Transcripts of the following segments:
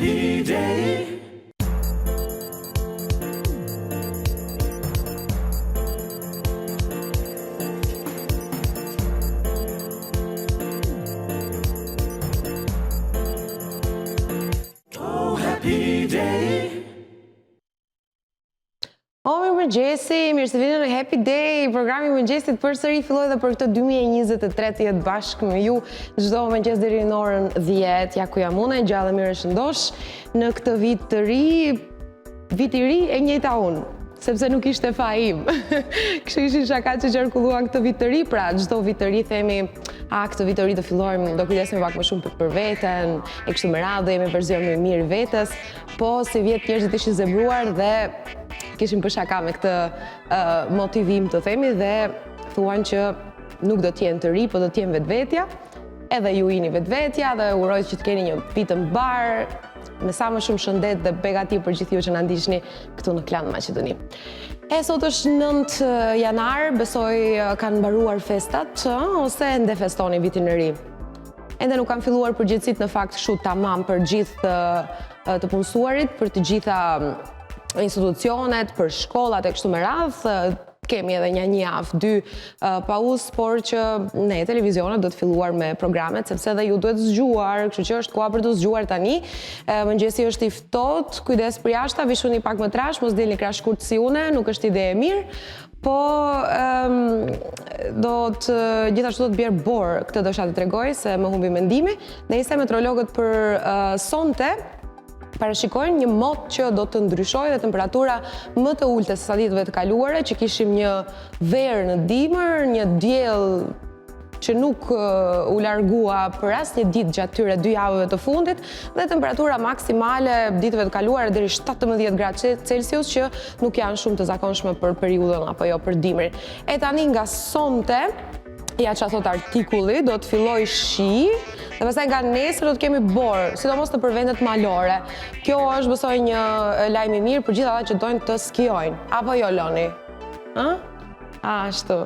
happy day. Oh, happy day. Mirëmëngjesi, mirë se vini në Happy Day. Programi i mëngjesit përsëri filloi dhe për këtë 2023 jetë bashkë me ju çdo mëngjes deri në orën 10. Ja ku jam unë, gjallë mirë shëndosh në këtë vit të ri, vit i ri e njëjta unë, sepse nuk ishte fa im. Kështu ishin shaka që qarkulluan këtë vit të ri, pra çdo vit të ri themi, këtë vit të ri të fillojmë, do kujdesemi pak më shumë për veten, e kështu me radhë, jemi version më i mirë vetes, po si vjet njerëzit ishin zemruar dhe kishim për shaka me këtë motivim të themi dhe thuan që nuk do t'jenë të ri, po do t'jenë vetvetja, edhe ju jeni vetvetja dhe uroj që të keni një vit të mbar, me sa më shumë shëndet dhe begati për gjithë ju që na ndiqni këtu në Klan Maqedoni. Sot është 9 janar, besoj kanë mbaruar festat, ose ende festoni vitin e ri. Ende nuk kanë filluar përgjithësit në fakt kështu tamam për gjithë të punësuarit, për të gjitha institucionet, për shkollat e kështu me radhë, kemi edhe një javë, 2 pauzë, por që ne televizionet do të filluar me programet, sepse edhe ju duhet zgjuar, kështu që është koha për të zgjuar tani. Mëngjesi është i ftohtë, kujdes për jashta, vishuni pak më trash, mos dilni krah shkurt si une, nuk është ide e mirë. Po gjithashtu do të bjerë borë, këtë dosha të tregoj se më humbi mendimi. Nëse meteorologët për sonte parashikojnë një mot që do të ndryshojë dhe temperatura më të ulët se sa ditëve të kaluara, që kishim një verë në dimër, një diell që nuk u largua për asnjë ditë gjatë tyre 2 javëve të fundit dhe temperatura maksimale ditëve të kaluara deri 17 gradë Celsius që nuk janë shumë të zakonshme për periudhën apo jo për dimrin. E tani nga sonte, ja që thot artikulli, do të filloj shi, dhe pastaj nga nesër do të kemi borë, sidomos në për vendet malore. Kjo është besoj një lajm i mirë për gjithë ata që dojnë të skijojnë. Apo jo, Loni? Ashtu.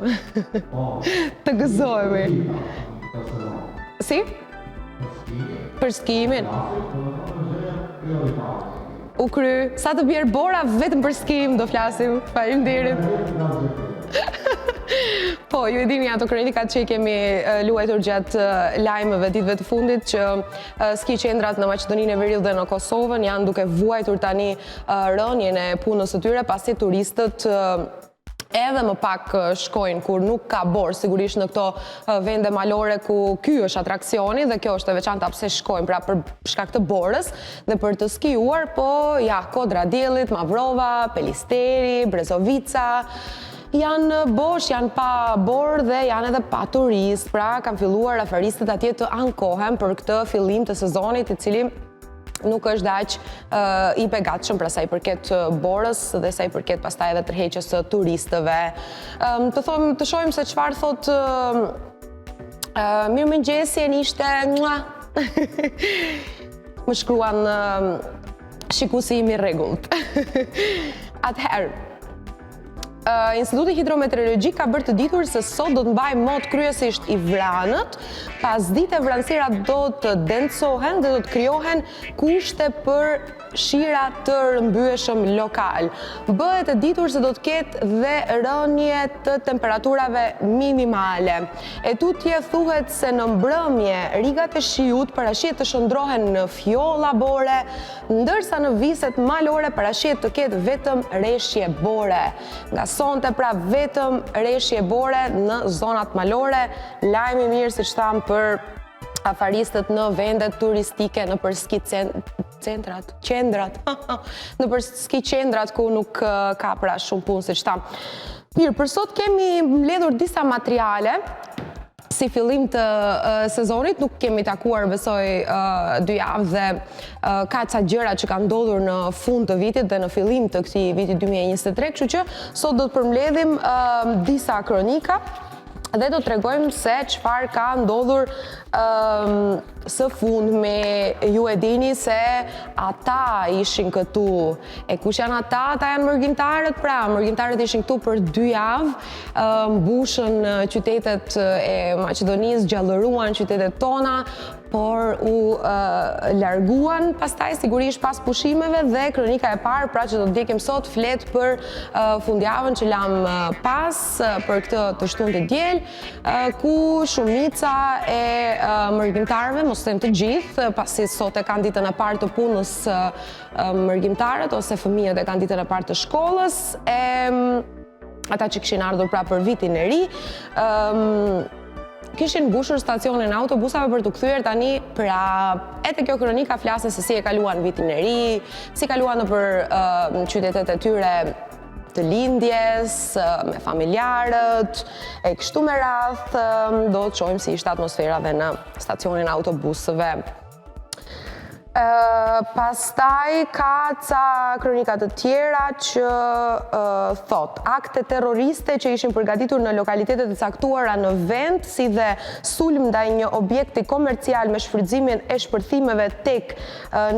Të gëzohemi. Si? Për skijimin? U kry. Sa të bjerë bora vetëm për skijim do flasim. Faleminderit. Po, ju e dini ato kronikat që i kemi luajtur gjatë lajmeve ditëve të fundit që ski qendrat në Maqedoninë e Veriut dhe në Kosovën janë duke vuajtur tani rënien e punës së tyre pasi turistët edhe më pak shkojnë kur nuk ka borë, sigurisht në këto vende malore ku ky është atraksioni dhe kjo është e veçanta pse shkojnë, pra për shkak të borës dhe për të skijuar, po ja, Kodra Diellit, Mavrova, Pelisteri, Brezovica, janë bosh, janë pa borë dhe janë edhe pa turist, pra kanë filluar aferistët atje të ankohen për këtë fillim të sezonit i cili nuk është aq i begatshëm pra sa i përket borës dhe sa i përket pastaj edhe tërheqjes së turistëve. Të shohim se çfarë thot mirëmëngjesi ishte më shkruan shikuesi im i rregullt. Atëherë Instituti Hidrometeorologjik ka bërë të ditur se sot do të mbajë mot kryesisht i vranët, pas dite vranësira do të densohen dhe do të krijohen kushte për shira të rrëmbyeshëm lokal. Bëhet e ditur se do të ketë dhe rënje të temperaturave minimale. E tutje thuhet se në mbrëmje rigat e shiut parashihet të shndrohen në fjolla bore, ndërsa në viset malore parashihet të ketë vetëm reshje bore. Nga sonte pra vetëm reshje bore në zonat malore, lajmi mirë siç tham për afaristët në vendet turistike, në për ski qendrat, në për ski qendrat ku nuk ka pra shumë punë siç tham. Mirë, për sot kemi mbledhur disa materiale si fillim të sezonit, nuk kemi takuar besoj 2 javë dhe ka ca gjëra që kanë ndodhur në fund të vitit dhe në fillim të këtij viti 2023, kështu që sot do të përmbledhim disa kronika dhe do të tregojmë se çfarë ka ndodhur së fundmi ju e dini se ata ishin këtu. E kush janë ata? Ata janë mërgjimtarët, pra mërgjimtarët ishin këtu për 2 javë, mbushën qytetet e Maqedonisë, gjallëruan qytetet tona, por u larguan pastaj sigurisht pas pushimeve dhe kronika e parë, pra që do të ndjekim sot, flet për fundjavën që lam pas për këtë të shtunë të diel, ku shumica e mërgjimtarëve, mos them të gjithë, pasi sot e kanë ditën e parë të punës mërgjimtarët ose fëmijët e kanë ditën e parë të shkollës, ata që kishin ardhur pra për vitin e ri, kishin mbushur stacionin e autobusave për të kthyer tani prap. Edhe kjo kronika flasin se si e kaluan vitin e ri, si kaluan nëpër qytetet e tyre të lindjes, me familjarët, e kështu me radh, do të shohim si ishte atmosfera dhe në stacionin e autobusëve. Pastaj ka ca kronika të tjera që thot akte terroriste që ishin përgatitur në lokalitetet e caktuara në vend, si dhe sulm ndaj një objekti komercial me shfrytëzimin e shpërthimeve tek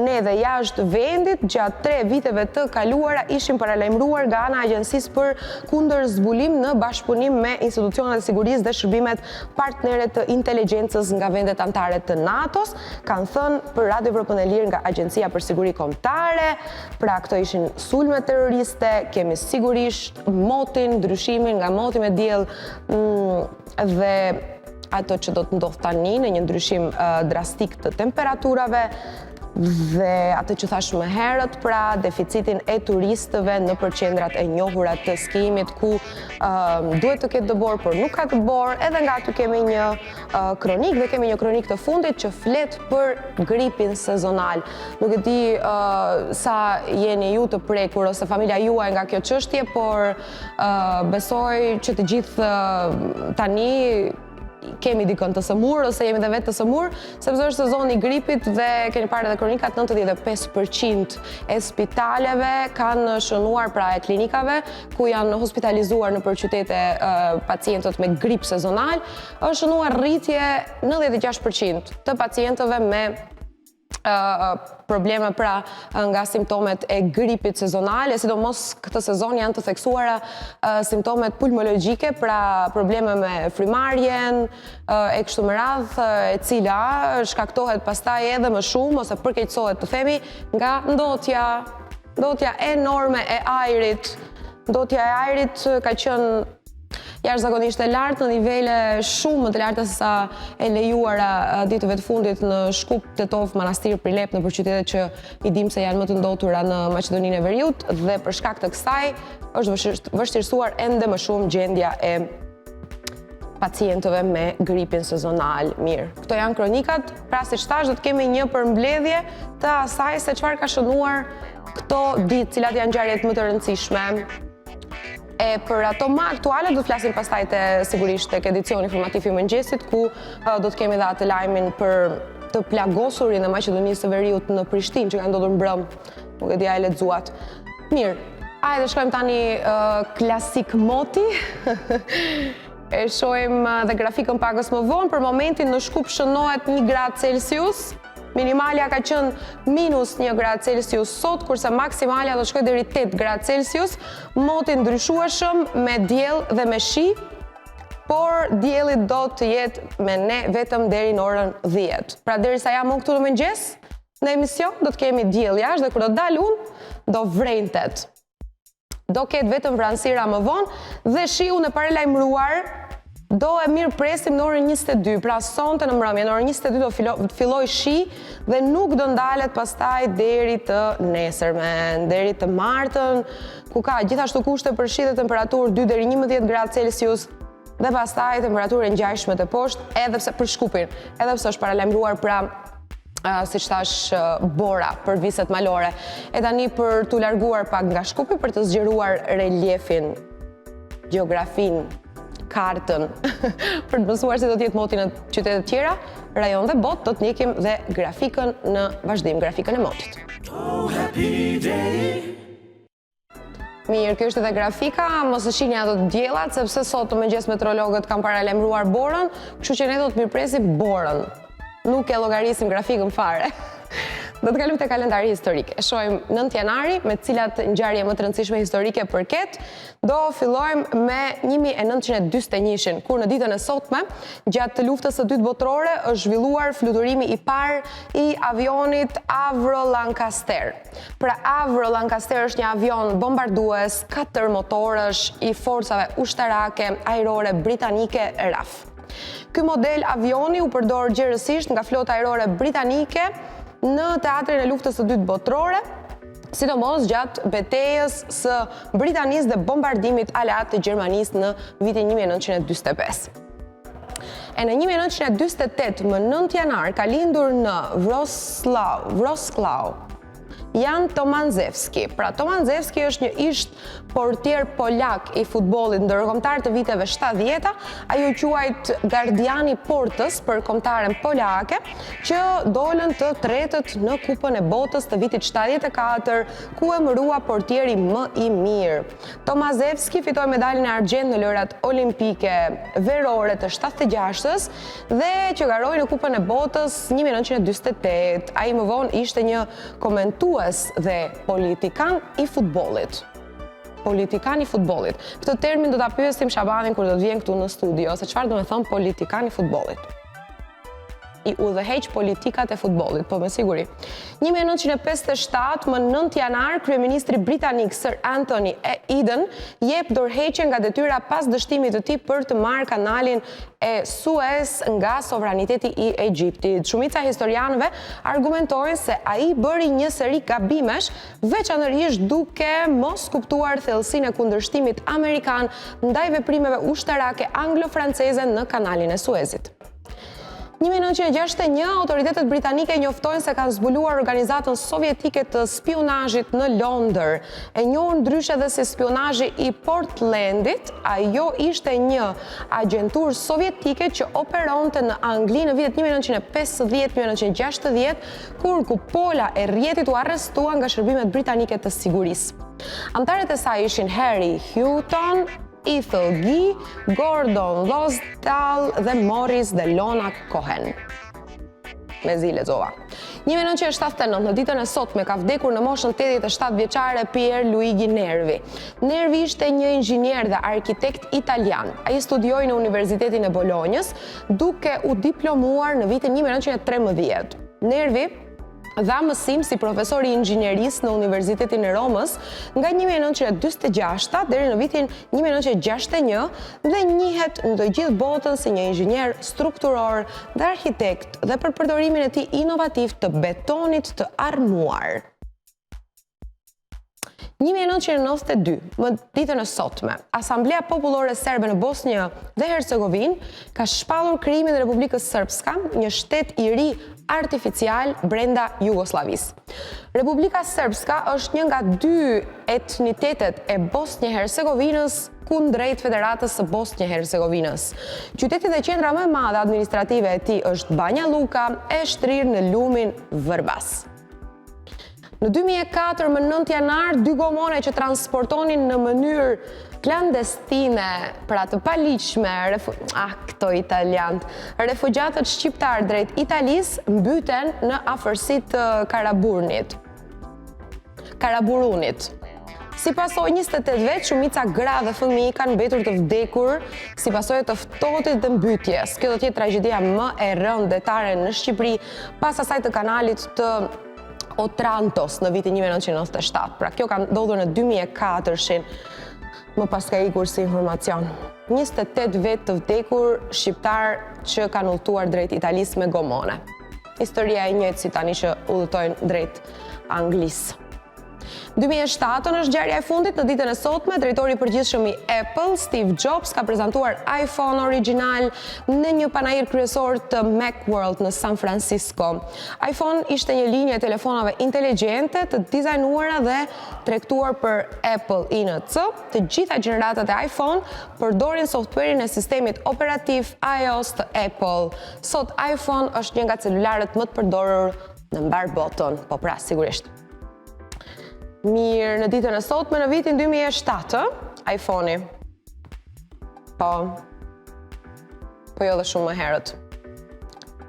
ne dhe jashtë vendit gjatë 3 viteve të kaluara ishin paralajmëruar nga ana e Agjencisë për kundërzbulim në bashkëpunim me institucionet e sigurisë dhe shërbimet partnere të inteligjencës nga vendet anëtare të NATO-s, kanë thënë për Radio Evropën e Lirë nga Agjencia për Siguri Kombëtare. Pra këto ishin sulme terroriste, kemi sigurisht motin, ndryshimin nga moti me diell dhe ato që do të ndodh tani në një ndryshim drastik të temperaturave dhe atë që thash më herët, pra deficitin e turistëve në qendrat e njohura të skimit ku duhet të ketë dëbor, por nuk ka dëbor. Edhe nga aty kemi një kronik dhe kemi një kronik të fundit që flet për gripin sezonal. Nuk e di sa jeni ju të prekur ose familja juaj nga kjo çështje, por besoj që të gjithë tani kemi dikën të sëmur ose jemi dhe vetë të sëmur, sepse është sezoni i gripit dhe keni parë edhe kronikat, 95% e spitaleve kanë shënuar, pra e klinikave ku janë hospitalizuar në qytete pacientët me grip sezonal, është shënuar rritje 96% të pacientëve me probleme pra nga simptomet e gripit sezonal, sidomos këtë sezon janë të theksuara simptomet pulmologjike, pra probleme me frymarrjen, e kështu me radhë, e cila shkaktohet pastaj edhe më shumë ose përkeqësohet të themi nga ndotja enorme e ajrit. Ndotja e ajrit ka qenë jashtëzakonisht e lartë, në nivele shumë më të larta se sa e lejuara ditëve të fundit në Shkup, Tetov, Manastir, Prilep, në qytetet që i dim se janë më të ndotura në Maqedoninë e Veriut, dhe për shkak të kësaj është vështirësuar ende më shumë gjendja e pacientëve me gripin sezonal. Mirë, këto janë kronikat, pra siç thash do të kemi një përmbledhje të asaj se çfarë ka shënuar këto ditë, cilat janë ngjarjet më të rëndësishme. E për ato më aktuale do të flasim pastaj sigurisht tek edicioni informativ i mëngjesit, ku do të kemi dhe atë lajmin për të plagosurin e Maqedonisë së Veriut në Prishtinë që ka ndodhur mbrëm, nuk e di a e lexuat. Mirë, hajde shkojmë tani klasik moti. E shohim dhe grafikën pakës më vonë. Për momentin në Shkup shënohet 1 gradë Celsius. Minimalja ka qenë -1 gradë Celsius sot, kurse maksimalja do shkojë deri 8 gradë Celsius. Moti ndryshueshëm me diell dhe me shi, por dielli do të jetë me ne vetëm deri në orën 10. Pra derisa jam unë këtu në mëngjes, në emision do të kemi diell jashtë dhe kur do dal unë, do vrentet. Do ketë vetëm vranësira më vonë dhe shiun e paralajmëruar do e mirë presim në orën 22, pra sonte në mbrëmje, në orën 22 do filloj shi dhe nuk do ndalet pastaj deri të nesërmen, deri të martën, ku ka gjithashtu kushte për shi dhe temperaturë 2 deri 11 gradë Celsius dhe pastaj temperaturë ngjajshme të poshtë, edhe pse për Shkupin, edhe pse është paralajmëruar pra siç thash bora për viset malore. E tani për t'u larguar pak nga Shkupi, për të zgjeruar reliefin, gjeografin, kartën, për të mësuar se do të jetë moti në qytete të tjera, rajon dhe botë, do të ndjekim dhe grafikën në vazhdim, grafikën e motit. Oh, happy day. Mirë, kjo është edhe grafika, mos e shihni ato të diellat, sepse sot në mëngjes meteorologët kanë paralajmëruar borën, kështu që ne do të mirëpresim borën. nuk e llogarisim grafikën fare. Do të kalojmë te kalendari historik. E shohim 9 janari, me cilat ngjarje më të rëndësishme historike përket. Do fillojmë me 1941, kur në ditën e sotme, gjatë luftës së dytë botërore, është zhvilluar fluturimi i parë i avionit Avro Lancaster. Pra Avro Lancaster është një avion bombardues 4 motorësh i forcave ushtarake ajrore britanike RAF. Ky model avioni u përdor gjerësisht nga flota ajrore britanike në teatrin e luftës së dytë botërore, sidomos gjatë betejës së Britanisë dhe bombardimit aleat të Gjermanisë në vitin 1945. E në 1948, më 9 janar, ka lindur në Wrocław Jan Tomanzewski. Pra Tomanzewski është një isht portier polak i futbollit ndërkombëtar të viteve 70-ta, ai u quajt gardiani portës për kombëtaren polake, që dolën të tretët në Kupën e Botës të vitit 74, ku emërua portieri më i mirë. Tomanzewski fitoi medaljen e argjend në lojrat olimpike verore të 76-s dhe që garoi në Kupën e Botës 1948. Ai më vonë ishte një komentues dhe politikan i futbollit. Politikan i futbollit. Këtë termin do ta pyesim Shabanin kur do të vjen këtu në studio, se çfarë do të thonë politikan i futbollit. I udhëheq politikat e futbollit, po me siguri. 1957, më 9 janar, kryeministri britanik Sir Anthony Eden jep dorëheqje nga detyra pas dështimit të tij për të marrë kanalin e Suez nga sovraniteti i Egjiptit. Shumica historianëve argumentojnë se ai bëri një seri gabimesh, veçanërisht duke mos kuptuar thellësinë e kundërshtimit amerikan ndaj veprimeve ushtarake anglo-franceze në kanalin e Suezit. 1961, autoritetet britanike njoftojnë se kanë zbuluar organizatën sovjetike të spionazhit në Londër. E njohur ndryshe edhe si spionazhi i Portlandit, ajo ishte një agjenturë sovjetike që operonte në Angli në vitet 1950-1960, kur kupola e rrjetit u arrestua nga shërbimet britanike të sigurisë. Antarët e saj ishin Harry Houghton, Ethel Gee, Gordon Lonsdale dhe Morris dhe Lona Cohen. Me zi lexova. 1979, në ditën e sotme, ka vdekur në moshën 87 vjeçare Pier Luigi Nervi. Nervi ishte një inxhinier dhe arkitekt italian. Ai studioi në Universitetin e Bolonjës, duke u diplomuar në vitin 1913. Nervi dha mësim si profesor i inxhinierisë në Universitetin e Romës nga 1946 deri në vitin 1961 dhe njihet në të gjithë botën si një inxhinier strukturor dhe arkitekt dhe për përdorimin e tij inovativ të betonit të armuar. 1992, më ditën e sotme, Asamblea Popullore Serbe në Bosnjë dhe Hercegovinë ka shpallur krijimin e Republikës Srpska, një shtet i ri artificial brenda Jugosllavisë. Republika Srpska është një nga 2 etnitetet e Bosnjë-Hercegovinës kundrejt Federatës së Bosnjë-Hercegovinës. Qyteti dhe qendra më e madhe administrative e tij është Banja Luka, e shtrirë në lumin Vrbas. Në 2004, më 9 janar, 2 gomone që transportonin në mënyrë klandestine, pra të paligjshme, këto italianët, refugjatët shqiptar drejt Italisë mbyten në afërsi të Karaburunit. Si pasojë 28 vjet, shumica gra dhe fëmijë kanë mbetur të vdekur si pasojë të ftohtit dhe mbytjes. Kjo do të jetë tragjedia më e rëndë detare në Shqipëri pas asaj të kanalit të Otrantos në vitin 1997. Pra kjo ka ndodhur në 2004, më pas ka ikur si informacion. 28 vet të vdekur shqiptar që kanë udhëtuar drejt Italisë me gomone. Historia e njëjtë si tani që udhëtojnë drejt Anglisë. 2007 është ngjarja e fundit. Në ditën e sotme, drejtori i përgjithshëm i Apple, Steve Jobs, ka prezantuar iPhone origjinal në një panajër kryesor të Macworld në San Francisco. iPhone ishte një linjë e telefonave inteligjente të dizajnuara dhe tregtuar për Apple Inc. Të gjitha gjeneratat e iPhone përdorin softwarein e sistemit operativ iOS të Apple. Sot iPhone është një nga celularët më të përdorur në mbar botën, po pra sigurisht. Mirë, në ditën e sotme, në vitin 2007, iPhone-i. Po jo dhe shumë më herët.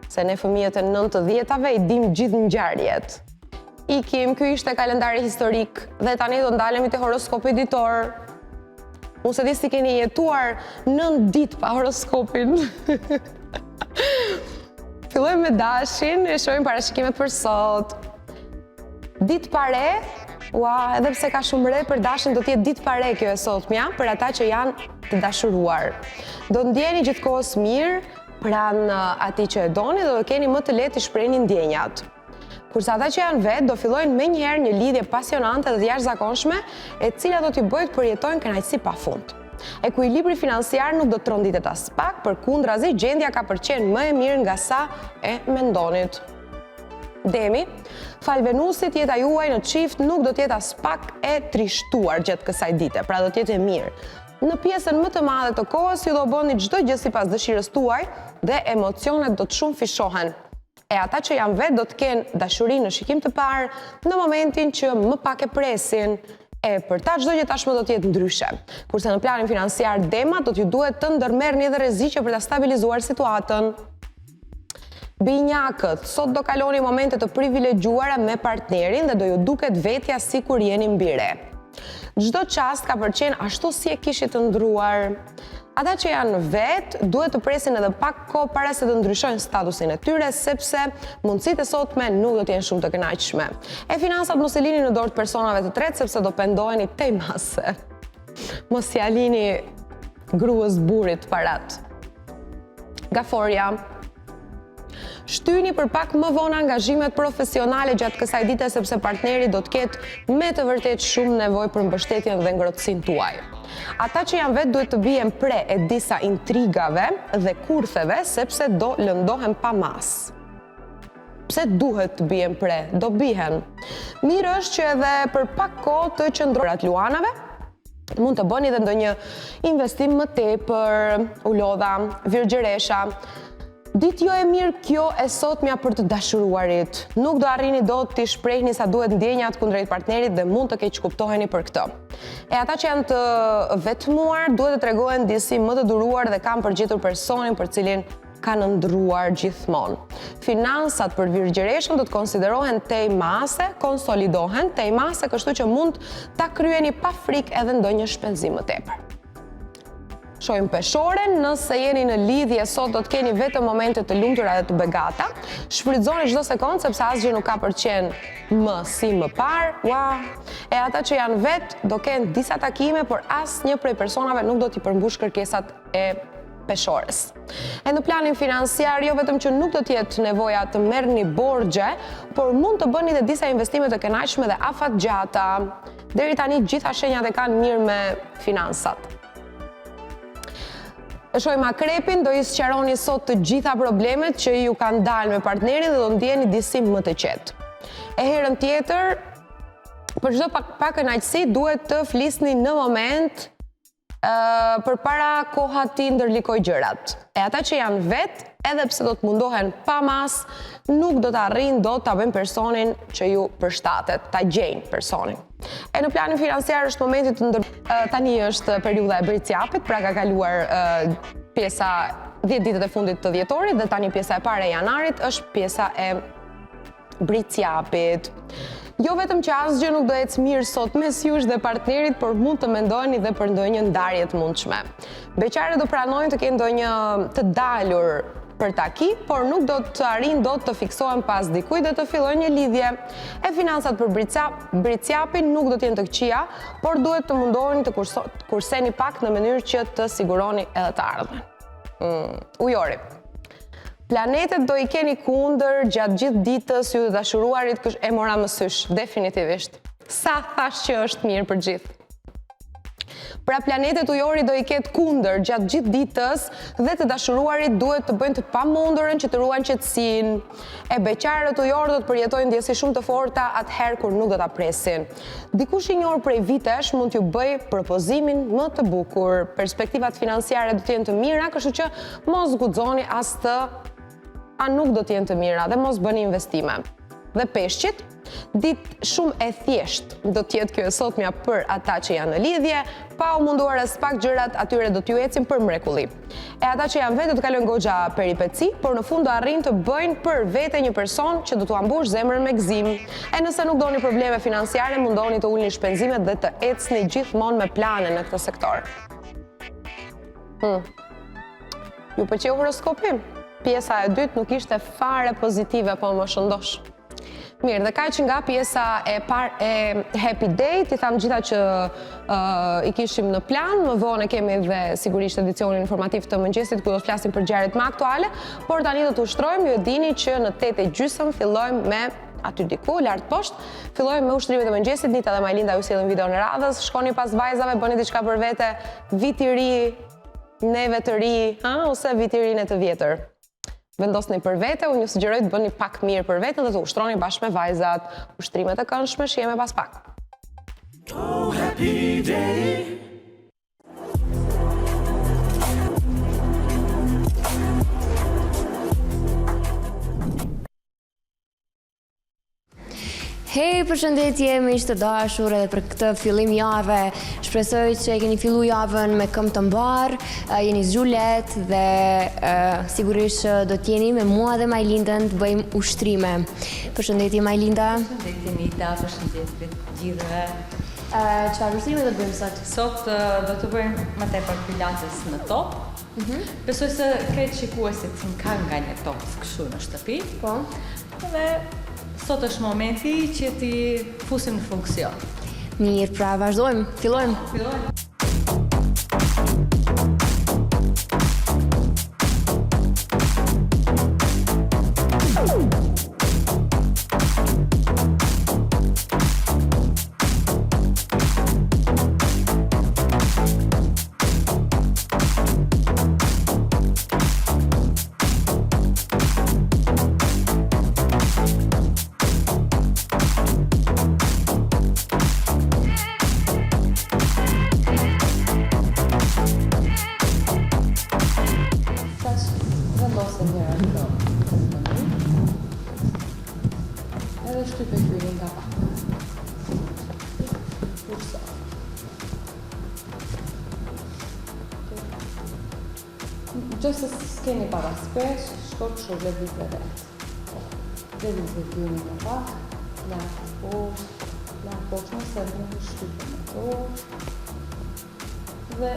se ne fëmijët e 90-tave i dim gjithë ngjarjet. Ikim, ky ishte kalendari historik dhe tani do ndalemi te horoskopi ditor. Unë se di si keni jetuar 9 ditë pa horoskopin. Fillojmë me dashin, e shohim parashikimet për sot. Ditë pare, edhe pse ka shumë re për dashin, do t'jetë ditë pare kjo e sotmja, për ata që janë të dashuruar. Do ndjeni gjithkohës mirë pranë atij që e doni dhe do keni më të lehtë të shprehni ndjenjat. Kurse ata që janë vetë do fillojnë menjëherë një lidhje pasionante dhe të jashtëzakonshme, e cila do t'i bëjë të përjetojnë kënaqësi pafund. Ekuilibri financiar nuk do të tronditet as pak, përkundrazi gjendja ka përqenë më e mirë nga sa e mendonit. Demi, fal Venusit, jeta juaj në çift nuk do t'jetë as pak e trishtuar gjatë kësaj dite, pra do t'jetë e mirë. Në pjesën më të madhe të kohës ju do bëni çdo gjë sipas dëshirës tuaj dhe emocionet do të shumë fishohen. E ata që janë vetë do të kenë dashuri në shikim të parë në momentin që më pak e presin, e për ta çdo gjë tashmë do të jetë ndryshe. Kurse në planin financiar Dema do t'ju duhet të ndërmerrni edhe rreziqe për ta stabilizuar situatën. Binjakët, sot do kaloni momente të privilegjuara me partnerin dhe do ju duket vetja sikur jeni mbi re. Çdo çast ka përqenë ashtu si e kishit të ndruar. Ata që janë vetë duhet të presin edhe pak kohë para se të ndryshojnë statusin e tyre, sepse mundësitë e sotme nuk do të jenë shumë të kënaqshme. E finansat mos e lini në dorë të personave të tretë, sepse do pendoheni tej mase. Mos ja lini gruas burrit parat. Gaforja. Shtyni për pak më vonë angazhimet profesionale gjatë kësaj dite, sepse partneri do të ketë me të vërtet shumë nevojë për mbështetjen dhe ngrohtësinë tuaj. Ata që janë vetë duhet të bien pre e disa intrigave dhe kurtheve, sepse do lëndohen pa mas. Pse duhet të bien pre? Do bihen. Mirë është që edhe për pak kohë të qëndrorat luanave, mund të bëni edhe ndonjë investim më tepër, ulodha, virgjëresha. Ditë jo e mirë kjo e sotmja për të dashuruarit. Nuk do arrini dot t'i shprehni sa duhet ndjenjat kundrejt partnerit dhe mund të keq kuptoheni për këtë. E ata që janë të vetmuar duhet të tregohen disi më të duruar dhe kanë përgjitur personin për cilin kanë ndruar gjithmonë. Finansat për virgjëreshën do të konsiderohen tej mase, konsolidohen tej mase, kështu që mund ta kryeni pa frikë edhe ndonjë shpenzim më tepër. Shohim peshoren, nëse jeni në lidhje sot do të keni vetëm momente të lumtura dhe të begata. Shfrytëzoni çdo sekond sepse asgjë nuk ka përqenë më si më parë. E ata që janë vetë do kenë disa takime, por asnjë prej personave nuk do t'i përmbush kërkesat e peshores. E në planin financiar, jo vetëm që nuk do t'jetë nevoja të merrni borxhe, por mund të bëni edhe disa investime të kënaqshme dhe afatgjata. Deri tani gjitha shenjat e kanë mirë me finansat. E shohim Akrepin, do i sqaroni sot të gjitha problemet që ju kanë dalë me partnerin dhe do ndjeni disi më të qetë. E herën tjetër, për çdo pak kënaqësi duhet të flisni në moment përpara koha ti ndërlikoj gjërat. E ata që janë vetë, edhe pse do të mundohen pa mas, nuk do të arrijnë dot ta bëjnë personin që ju përshtatet, ta gjejnë personin. E në planin financiar është momenti të tani është periudha e bricjapit, pra ka kaluar pjesa 10 ditët e fundit të dhjetorit dhe tani pjesa e parë e janarit është pjesa e bricjapit. Jo vetëm që asgjë nuk do ecë mirë sot mes jush dhe partnerit, por mund të mendojeni dhe për ndonjë ndarje të mundshme. Beqarët do pranojnë të kenë ndonjë të dalur për taki, por nuk do të arrijnë dot të fiksohen pas dikujt dhe të fillojnë një lidhje. E finansat për bricjapin nuk do të jenë të këqija, por duhet të mundoheni të kurseni pak në mënyrë që të siguroni edhe të ardhmen. Ujori. Planetet do i keni kundër gjatë gjithë ditës, ju të dashuruarit e mora më sysh, definitivisht. Sa thash që është mirë për gjithë. Pra planetet ujori do i ketë kundër gjatë gjithë ditës dhe të dashuruarit duhet të bëjnë të pamundurën që të ruajnë qetësinë. E beqarët ujor do të përjetojnë ndjesi shumë të forta atëherë kur nuk do ta presin. Dikush i njohur prej vitesh mund t'ju bëj propozimin më të bukur. Perspektivat financiare do të jenë të mira, kështu që mos guxoni as të nuk do të jenë të mira dhe mos bëni investime. Dhe peshqit, Ditë shumë e thjesht do t'jetë kjo e sotmja për ata që janë në lidhje, pa u munduar as pak gjërat atyre do t'ju ecin për mrekulli. E ata që janë vetë do t'kalojnë goxha peripeci, por në fund do arrin të bëjnë për vete një person që do t'u ambush zemrën me gëzim. E nëse nuk doni probleme financiare, mundoni të ulni shpenzimet dhe të ecni gjithmonë me plane në këtë sektor. Ju pëlqeu horoskopi? Pjesa e dytë nuk ishte fare pozitive, po më shëndosh. Mirë, dhe kaq nga pjesa e parë e Happy Day, ti tham gjitha që i kishim në plan, më vonë kemi dhe sigurisht edicionin informativ të mëngjesit ku do të flasim për ngjarjet më aktuale, por tani do të ushtrojmë, ju e dini që në 8:30 fillojmë me aty diku, lart poshtë, fillojmë me ushtrimet e mëngjesit, Nita dhe Majlinda ju sjellin videon e radhës, shkoni pas vajzave, bëni diçka për vete, vit i ri, neve të ri, ose vit i ri ne të vjetër. Vendosni për vete, unë ju sugjeroj të bëni pak mirë për vete dhe të ushtroni bashkë me vajzat, ushtrimet e këndshme, shihemi pas pak. Oh, happy day. Hej, përshëndetje, miq të dashur, edhe për këtë fillim jave. Shpresoj që e keni filluar javën me këmbë të mbar, jeni zgjulet dhe sigurisht që do t'jeni me mua dhe Majlindën të bëjmë ushtrime. Përshëndetje Majlinda. Përshëndetje Nita, përshëndetje të gjithëve. Çfarë ushtrime do të bëjmë sot? Sot do të bëjmë më tepër pilates në top. Besoj se këtë shikuesit që kanë nga një top kështu në shtëpi. Po. Dhe sot është momenti që ti fusim në funksion. Mirë, pra vazhdojmë, fillojmë. Fillojmë. Edhe shtype kujrin nga pak. Kursa. Gjëse s'keni para spesh, shko kështu lëviz dhe vetë. Lëviz dhe kujrin nga pak, lakë poshtë, në sërnë shtype në dorë. Dhe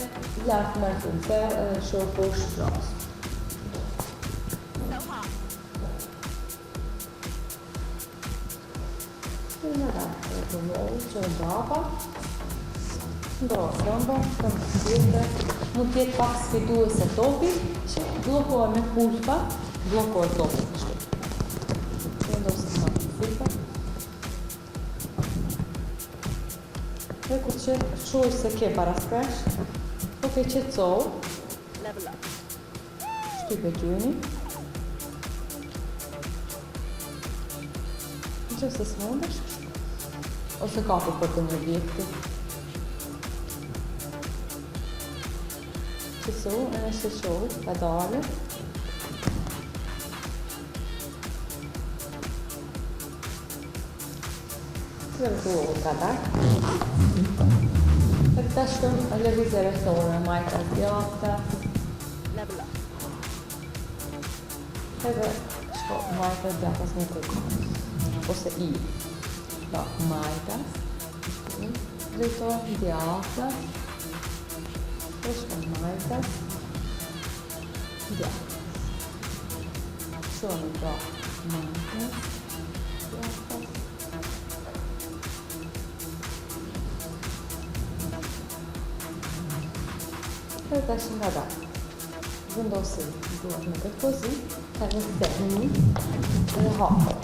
lakë më të nëfer edhe shko poshtë rrasë. Në rrasë të lojë që ndapa, ndrojë rëmba, këmë të tjetë, mund tjetë pak sfiduese topi, që blokohet me pulpa, blokohet topi në shtu. Vendosë në pulpa. Dhe kur që shuj se ke para spesh, po ke qetësohë, shtype gjyni, që se s'mundesh, ose kapu për të një vjetë. Qësu, e në shëshoj, pedale. Të rëtuohë ka dakë. E këta shkëm lëvizje rëthore, majta djata. Edhe shko majta djatas në kërkë. Ose i, da, majtas, drejto, djatas, shko majtas, djatas. Shoni da, majtas, djatas. Dhe tash nga da, vendosim duart në këtë pozitë, ka në theni, dhe hapë.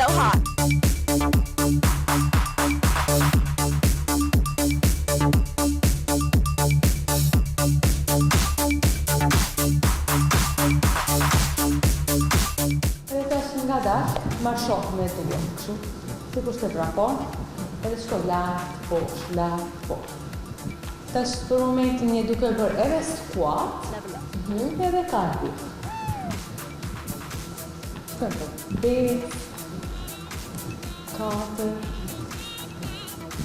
So hot. Edhe tash nga dash, ma shoh me të vjetë kështu, si kur shte brakon, edhe shko lartë, poshtë. Tash për momentin një duke bërë edhe squat, edhe cardio. shkojmë për 5, 4,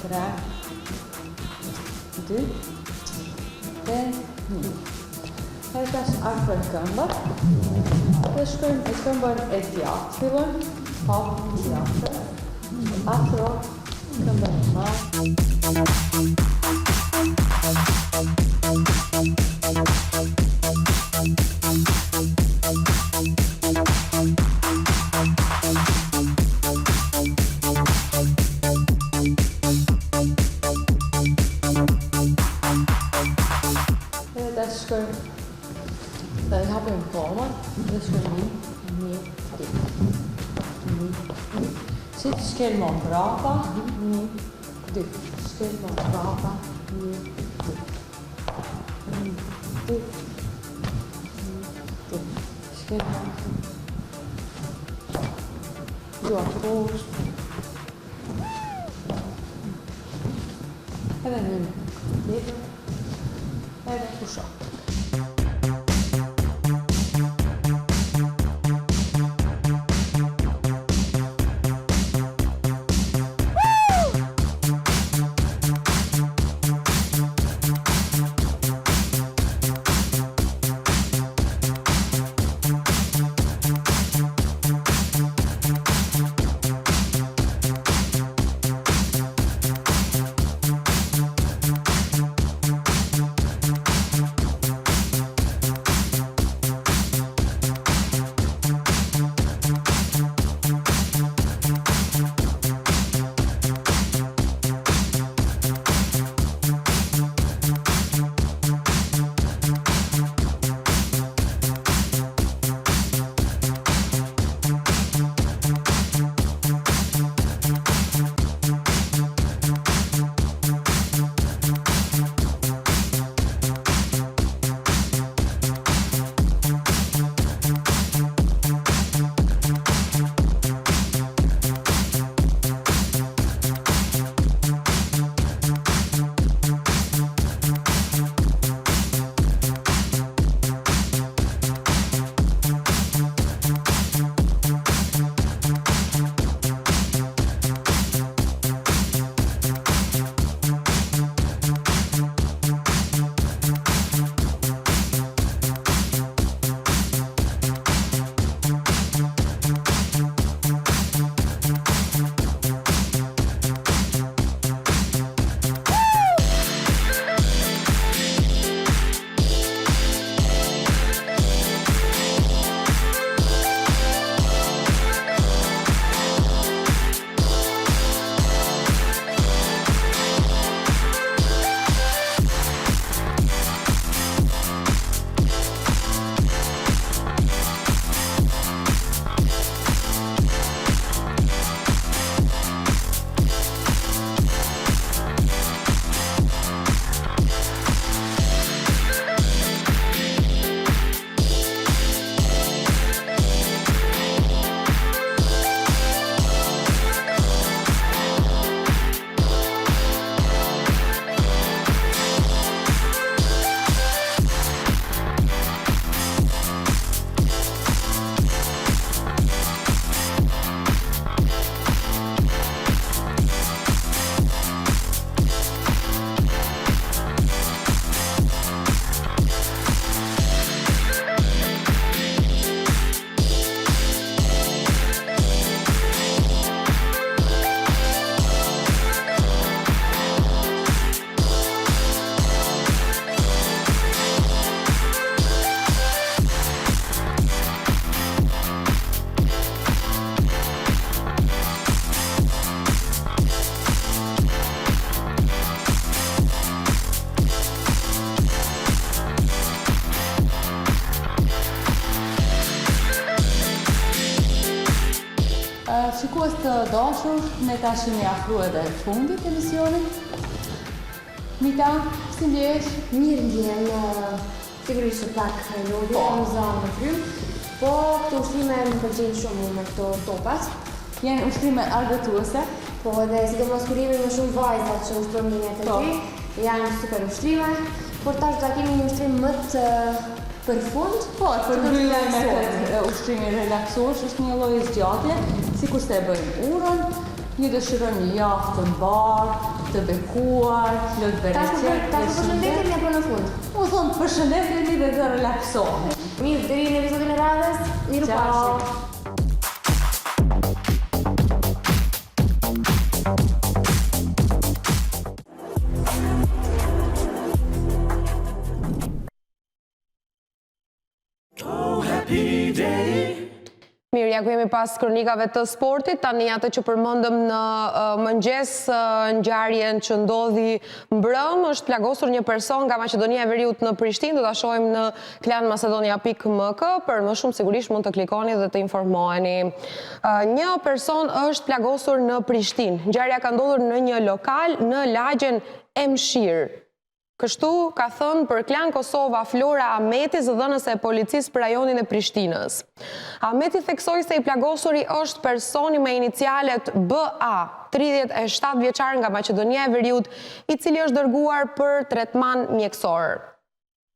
3, 2, 1. Edhe tash afër këmbët. Dhe shkojmë e këmbën e djathtë fillojmë. Hap djathtë. Afro këmbën e madhe. Shkojmë dhe hapim komën dhe shkojmë një, si të shkelmon brapa, një, dy, shkelmon brapa, një, dy, shkelmon, duar poshtë, edhe një tjetër, edhe push-up. Shikues të dashur, ne tash jemi afruar edhe fundit të emisionit. Mita, si ndjesh? Mirë ndjen, sigurisht që pak lodhje në zonë të frym, po këto ushtrime më pëlqejnë shumë me këto topat. Janë ushtrime argëtuese. Po edhe sidomos kur jemi më shumë vajzat që ushtrojmë një të dy, janë super ushtrime, por tash do kemi një ushtrim më të Për fund, për të mbyllur me këtë ushtrimin relaksues është një lloj zgjatje, sikur se e bëjmë urën, një dëshirojmë një javë të mbarë, të bekuar, të lëtë bereqet. Ta përshëndetjen apo në fund? U thonë përshëndetjeni dhe të relaksoheni. Mirë, deri në episodin e radhës. Mirë po. Oh, happy day. Mirë, ja ku jemi pas kronikave të sportit, tani atë që përmendëm në mëngjes ngjarjen që ndodhi mbrëm, është plagosur një person nga Maqedonia e Veriut në Prishtinë, do ta shohim në klanmacedonia.mk, për më shumë sigurisht mund të klikoni dhe të informoheni. Një person është plagosur në Prishtinë. Ngjarja ka ndodhur në një lokal në lagjen Emshir. Kështu ka thënë për Klan Kosova Flora Ahmeti, zëdhënëse e policisë për rajonin e Prishtinës. Ahmeti theksoi se i plagosuri është personi me inicialet BA, 37 vjeçar nga Maqedonia e Veriut, i cili është dërguar për tretman mjekësor.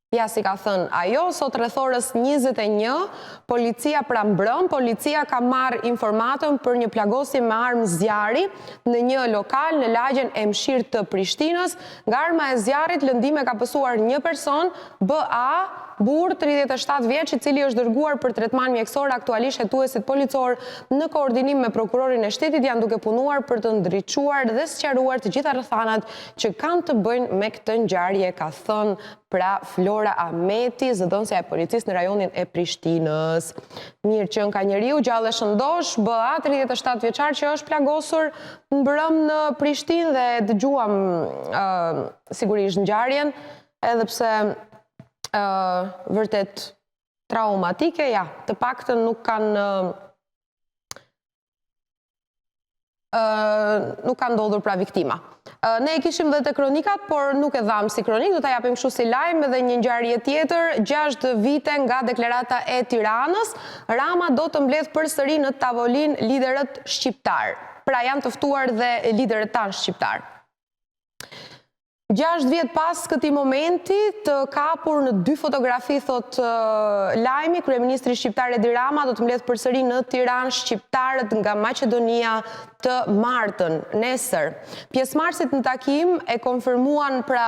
Ja si ka thënë ajo, sot rreth orës 21, policia pra mbrëm, policia ka marrë informatën për një plagosje me armë zjarri në një lokal në lagjen Emshir të Prishtinës. Nga arma e zjarrit lëndime ka pësuar një person, BA, burr 37 vjeç, i cili është dërguar për tretman mjekësor. Aktualisht hetuesit policor në koordinim me prokurorin e shtetit janë duke punuar për të ndriçuar dhe sqaruar të gjitha rrethanat që kanë të bëjnë me këtë ngjarje, ka thënë pra Flora Ahmeti, zëdhënësja e policisë në rajonin e Prishtinës. Mirë që ka njeriu gjallë e shëndosh, BA 37 vjeçar që është plagosur mbrëm në Prishtinë dhe dëgjuam sigurisht ngjarjen, edhe pse vërtet traumatike, ja, të paktën nuk kanë ndodhur pra viktima. Ne e kishim dhe të kronikat, por nuk e dham si kronik, do ta japim kështu si lajm edhe një ngjarje tjetër. 6 vite nga deklarata e Tiranës, Rama do të mbledh përsëri në tavolinë liderët shqiptar. Pra janë të ftuar dhe liderët tanë shqiptar. 6 vjet pas këtij momenti të kapur në 2 fotografi, thot lajmi, kryeministri shqiptar Edi Rama do të mbledh përsëri në Tiranë shqiptarët nga Maqedonia të martën, nesër. Pjesëmarrësit në takim e konfirmuan pra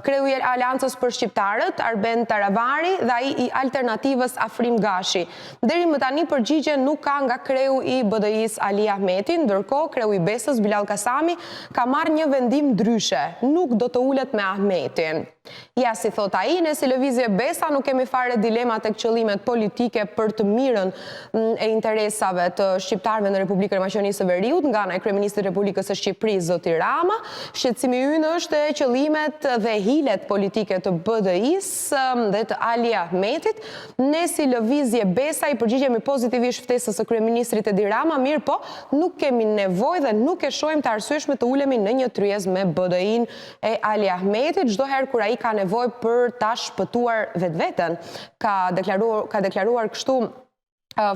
kreu i Aleancës për Shqiptarët, Arben Taravari, dhe ai i Alternativës Afrim Gashi. Deri më tani përgjigje nuk ka nga kreu i BDI-s Ali Ahmeti, ndërkohë kreu i BES-s Bilal Kasami ka marrë një vendim ndryshe, nuk do të ulet me Ahmetin. Ja, si thot ai, ne si lëvizje BESA nuk kemi fare dilema tek qëllimet politike për të mirën e interesave të shqiptarëve në Republikën e Maqedonisë së Veriut, nga ana e kryeministit të Republikës së Shqipërisë zoti Rama. Shqetësimi ynë është e qëllimet dhe hilet politike të BDI-s dhe të Ali Ahmetit. Ne si lëvizje BESA i përgjigjemi pozitivisht ftesës së kryeministrit Edi Rama, mirë po, nuk kemi nevojë dhe nuk e shohim të arsyeshme të ulemi në një tryez me BDI-n e Ali Ahmetit. Çdo herë kur ai ka nevojë për ta shpëtuar vetveten. Ka deklaruar kështu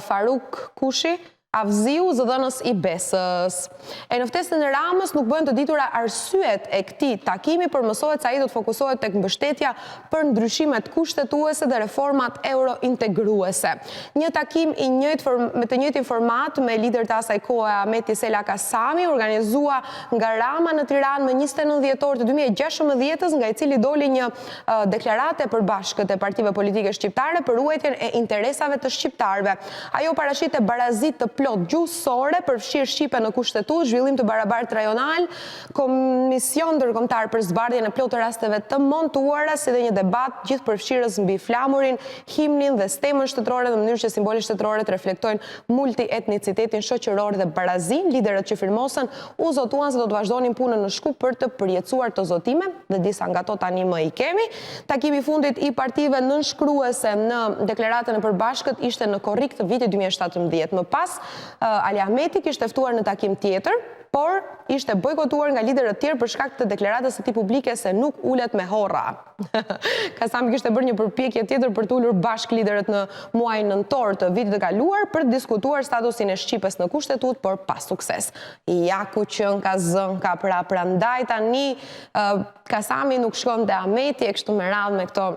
Faruk Kushi, Avziu, zëdhënës i BES-s. E në ftesën e Ramës nuk bëhen të ditura arsyet e këtij takimi, por mësohet se ai do të fokusohet tek mbështetja për ndryshimet kushtetuese dhe reformat eurointegruese. Një takim me të njëjtin format me lider të asaj kohe Ahmeti Sela Kasami, organizua nga Rama në Tiranë më 29 dhjetor të 2016, nga i cili doli një deklarate e përbashkët e partive politike shqiptare për ruajtjen e interesave të shqiptarëve. Ajo paraqit barazit të plot gjusore, përfshirë Shqipe në kushtetues, zhvillim të barabartë rajonal, komision ndërkombëtar për zbardhjen e plot të rasteve të montuara, si dhe një debat gjithë përfshirës mbi flamurin, himnin dhe stemën shtetërore në mënyrë që simbolet shtetërore të reflektojnë multietnicitetin shoqëror dhe barazin. Liderët që firmosën u zotuan se do të vazhdonin punën në Shkup për të përjetësuar të zotime, dhe disa nga to tani më i kemi. Takimi i fundit i partive nënshkruese në deklaratën e përbashkët ishte në korrik të vitit 2017. Më pas Ali Ahmeti kishte ftuar në takim tjetër, por ishte bojkotuar nga liderët tjerë për shkak të deklaratës së tij publike se nuk ulet me horra. Kasami kishte bërë një përpjekje tjetër për të ulur bashkë liderët në muajin nëntor të vitit të kaluar për të diskutuar statusin e Shqipës në kushtetut, por pa sukses. Ja ku qen ka zën ka prandaj tani Kasami nuk shkon te Ahmeti e kështu me radhë me këto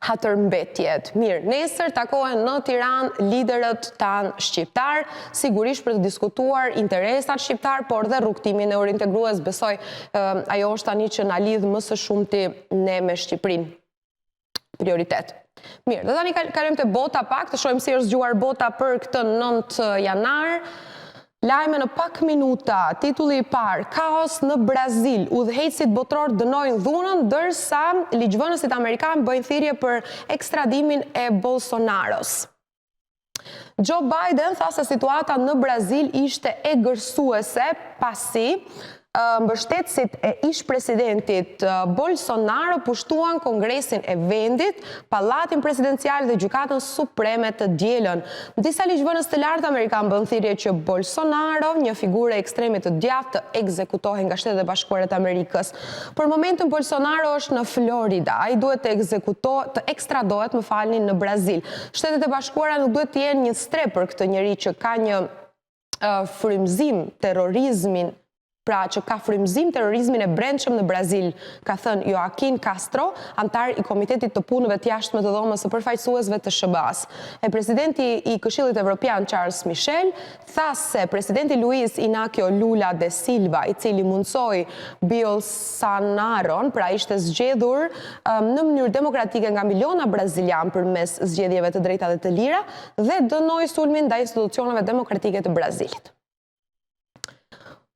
hatërmbetjet. Mirë, nesër takohen në Tiranë liderët tanë shqiptar, sigurisht për të diskutuar interesat shqiptar, por dhe rrugtimin e integrues, besoj ajo është tani që na lidh më së shumti ne me Shqipërinë. Prioritet. Mirë, dhe tani kalojmë te bota pak, të shohim si është zgjuar bota për këtë 9 janar. Lajme në pak minuta, titulli i parë, kaos në Brazil, udhëheqësit botror dënojnë dhunën, ndërsa ligjvënësit amerikanë bëjnë thirrje për ekstradimin e Bolsonaros. Joe Biden tha se situata në Brazil ishte e gërsuese pasi mbështetësit e ish-presidentit Bolsonaro pushtuan Kongresin e vendit, Pallatin Presidencial dhe Gjykatën Supreme të dielën. Disa ligjvënës të lartë amerikanë bën thirrje që Bolsonaro, një figurë ekstreme të djathtë, të ekzekutohej nga Shtetet e Bashkuara të Amerikës. Për momentin Bolsonaro është në Florida. Ai duhet të ekstradohet, në Brazil. Shtetet e Bashkuara nuk duhet të jenë një strep për këtë njerëz që ka një frymëzim terrorizmin, pra që ka frymëzim terrorizmin e brendshëm në Brazil, ka thënë Joaquin Castro, antar i Komitetit të Punëve të Jashtme të Dhomës së Përfaqësuesve të SBA-s. E presidenti i Këshillit Evropian Charles Michel tha se presidenti Luiz Inácio Lula da Silva, i cili mundsoi Bolsonaron, pra ishte zgjedhur në mënyrë demokratike nga miliona brazilian përmes zgjedhjeve të drejta dhe të lira, dhe dënoi sulmin ndaj institucioneve demokratike të Brazilit.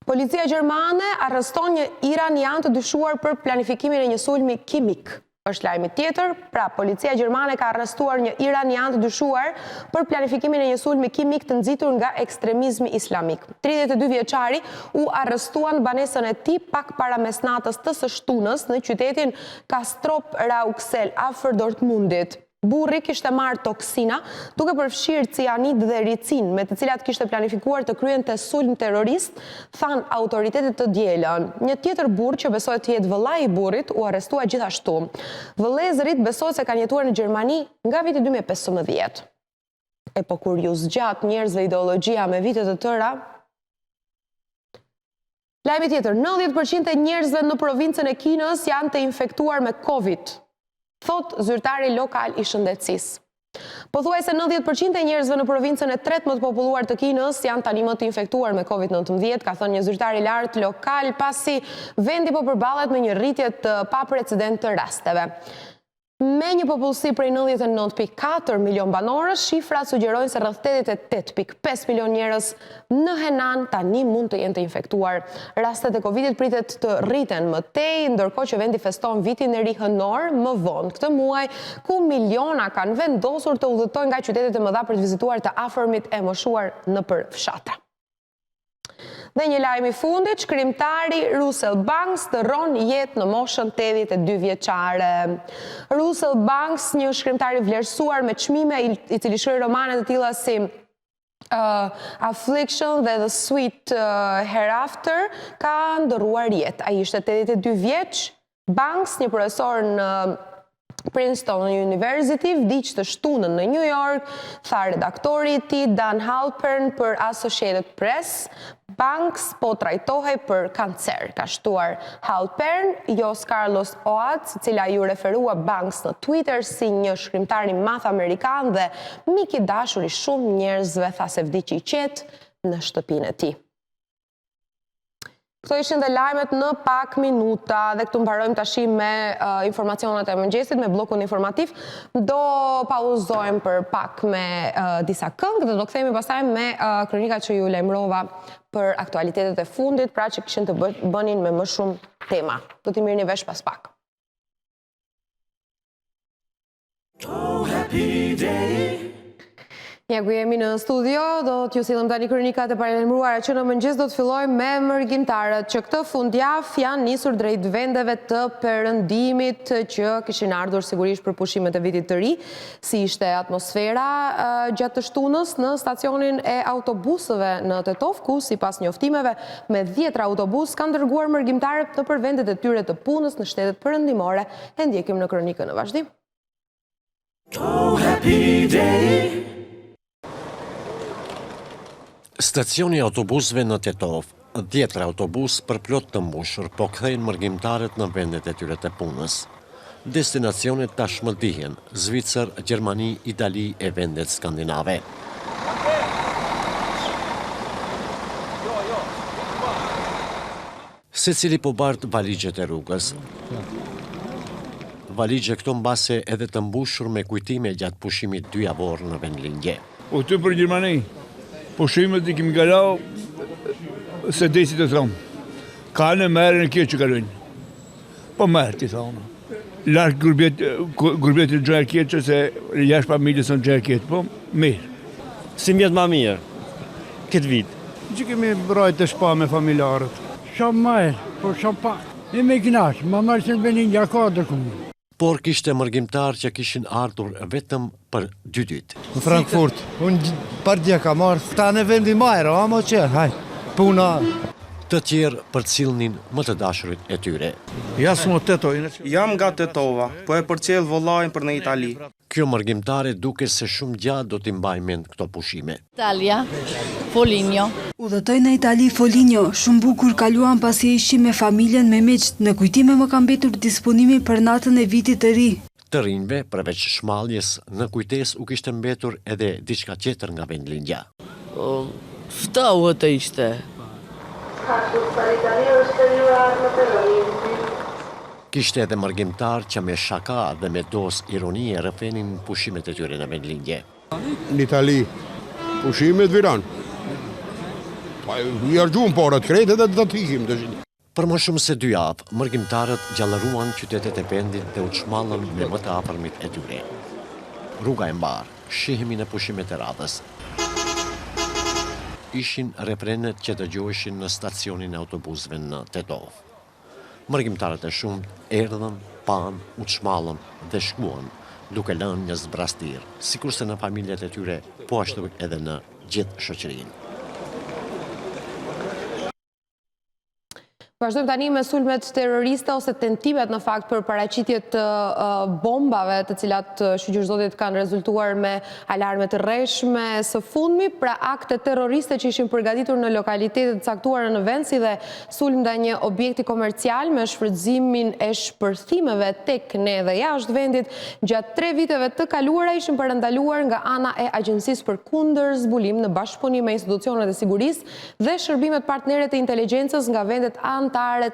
Policia gjermane arreston një iranian të dyshuar për planifikimin e një sulmi kimik. Është lajmi tjetër, pra policia gjermane ka arrestuar një iranian të dyshuar për planifikimin e një sulmi kimik të nxitur nga ekstremizmi islamik. 32 vjeçari u arrestuan banesën e tij pak para mesnatës të së shtunës në qytetin Castrop-Rauxel afër Dortmundit. Burri kishte marrë toksina, duke përfshirë cianid dhe ricin, me të cilat kishte planifikuar të kryente sulm terrorist, than autoritetet të dielën. Një tjetër burr që besohet të jetë vëllai i burrit u arrestua gjithashtu. Vëllezërit besohet se kanë jetuar në Gjermani nga viti 2015. E po kur ju zgjat njerëzve ideologjia me vite të tëra. Lajmi tjetër, 90% e njerëzve në provincën e Kinës janë të infektuar me Covid, thot zyrtari lokal i shëndetësisë. Pothuajse 90% e njerëzve në provincën e tretë më të populluar të Kinës janë tani më të infektuar me COVID-19, ka thënë një zyrtar i lartë lokal, pasi vendi po përballet me një rritje të paprecedent të rasteve. Me një popullsi prej 99.4 milion banorësh, shifrat sugjerojnë se rreth 88.5 milion njerëz në Henan tani mund të jenë të infektuar. Rastet e Covidit pritet të rriten më tej, ndërkohë që vendi feston vitin e ri hënor më vonë këtë muaj, ku miliona kanë vendosur të udhëtojnë nga qytetet e mëdha për të vizituar të afërmit e moshuar nëpër fshatra. Dhe një lajm i fundit, shkrimtari Russell Banks dëron jetë në moshën 82 vjeçare. Russell Banks, një shkrimtar i vlerësuar me çmime, i cili shkroi romane të tilla si Affliction dhe The Sweet Hereafter, ka ndërruar jetë. Ai ishte 82 vjeç. Banks, një profesor në Princeton University, vdiq të shtunën në New York, tha redaktori i tij Dan Halpern për Associated Press. Banks po trajtohej për kancer, ka shtuar Halpern. Jos Carlos Oates, i cila ju referua Banks në Twitter si një shkrimtar i madh amerikan dhe mik i dashur i shumë njerëzve, tha se vdiqi i qetë në shtëpinë e tij. Këto ishin dhe lajmet në pak minuta dhe këtu mbarojmë tash me informacionet e mëngjesit, me bllokun informativ. Do pauzojmë për pak me disa këngë dhe do kthehemi pastaj me kronikat që ju lajmërova për aktualitetet e fundit, pra që kishin të bënin me më shumë tema. Do t'i mirëni vesh pas pak. Oh, happy day. Ja ku jemi në studio, do t'ju sillem tani kronikat e paralajmëruara që në mëngjes do të fillojmë me mërgjimtarët që këtë fundjavë janë nisur drejt vendeve të perëndimit që kishin ardhur sigurisht për pushimet e vitit të ri, si ishte atmosfera gjatë të shtunës në stacionin e autobusëve në Tetov, ku sipas njoftimeve me 10 autobus kanë dërguar mërgjimtarët nëpër vendet e tyre të punës në shtetet perëndimore. E ndjekim në kronikën në vazhdim. Oh, happy day. Stacioni i autobusëve në Tetov, 10 autobus përplot të mbushur, po kthejnë mërgjimtarët në vendet e tyre të punës. Destinacionet tashmë dihen: Zvicër, Gjermani, Itali e vendet skandinave. Secili po bart valigjet e rrugës. Valigje këto mbase edhe të mbushur me kujtime gjatë pushimit 2 javor në vendlindje. O të për Gjermani, pushimet i kemi galau se desit e thonë. Ka në merë në kjo që kalojnë. Po merë ti thonë. Larkë gurbetit gjërë kjetë se jashtë familjes në gjërë kjetë, po mirë. Si mjetë ma mirë, këtë vit? Që kemi brajt të shpa me familjarët. Shumë majë, po shumë pa. E me knashë, ma marë që në benin nga ka dhe kumë. Por kishte mërgjimtar që kishin ardhur vetëm për 2 ditë. Në Frankfurt, unë partija ka marrë, ta në vendi majrë, ama qërë, haj, puna. Të tjerë përcillnin më të dashurit e tyre. Jam nga Tetova, po e përcjell vëllain për në Itali. Kjo mërgjimtare duke se shumë gjatë do t'i mbaj mend këto pushime. Italia, Foligno. Udhëtoj në Itali Foligno, shumë bukur kaluan pasi ishim me familjen me miqt. Në kujtime më ka mbetur disponimi për natën e vitit të ri. Të rinjve, përveç shmalljes, në kujtes u kishte mbetur edhe diçka tjetër nga vendlindja. Ftau të ishte. Kishte edhe mërgjimtar që me shaka dhe me dos ironie rrëfenin pushimet e tyre në vendlindje. Në Itali, pushimet viran. I argjum porët krejt edhe të t'ikim të gjithë. Për më shumë se 2 javë, mërgjimtarët gjallëruan qytetet e vendit dhe u çmallën me më të afërmit e tyre. Rruga e mbarë, shihemi në pushimet e radhës. Ishin refrenet që dëgjoheshin në stacionin e autobusëve në Tetov. Mërgjimtarët e shumë erdhën, pan, u çmallën dhe shkuan, duke lënë një zbrastir, sikurse në familjet e tyre, po ashtu edhe në gjithë shoqërinë. Vazhdojmë tani me sulmet terroriste ose tentimet në fakt për paraqitjet të bombave, të cilat shqyrëzotit kanë rezultuar me alarme të rreshme së fundmi, pra akte terroriste që ishin përgatitur në lokalitetet caktuara në vend, si dhe sulm ndaj një objekti komercial me shfrytëzimin e shpërthimeve tek ne dhe jashtë vendit, gjatë 3 viteve të kaluara ishin parandaluar nga ana e Agjencisë për kundër zbulim në bashkëpunim me institucionet e sigurisë dhe shërbimet partnere të inteligjencës nga vendet anëtare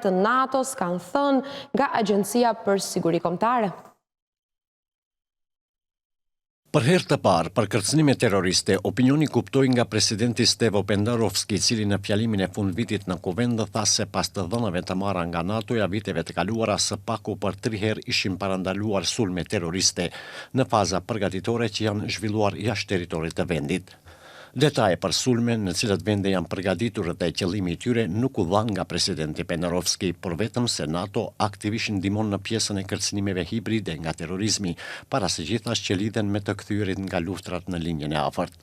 të NATO-s, kanë thënë nga Agjencia për Siguri Kombëtare. Për herë të parë, për kërcënime terroriste, opinioni kuptoi nga presidenti Stevo Pendarovski, i cili në fjalimin e fundvitit në Kuvend tha se pas të dhënave të marra nga NATO-ja viteve të kaluara, së paku për 3 herë ishin parandaluar sulme terroriste në faza përgatitore që janë zhvilluar jashtë territorit të vendit. Detaje për sulme në cilat vende janë përgatitur dhe qëllimi i tyre nuk u dha nga presidenti Pendarovski, por vetëm se NATO aktivisht ndihmon në pjesën e kërcënimeve hibride nga terrorizmi, para së gjithas që lidhen me të kthyerit nga luftrat në linjën e afërt.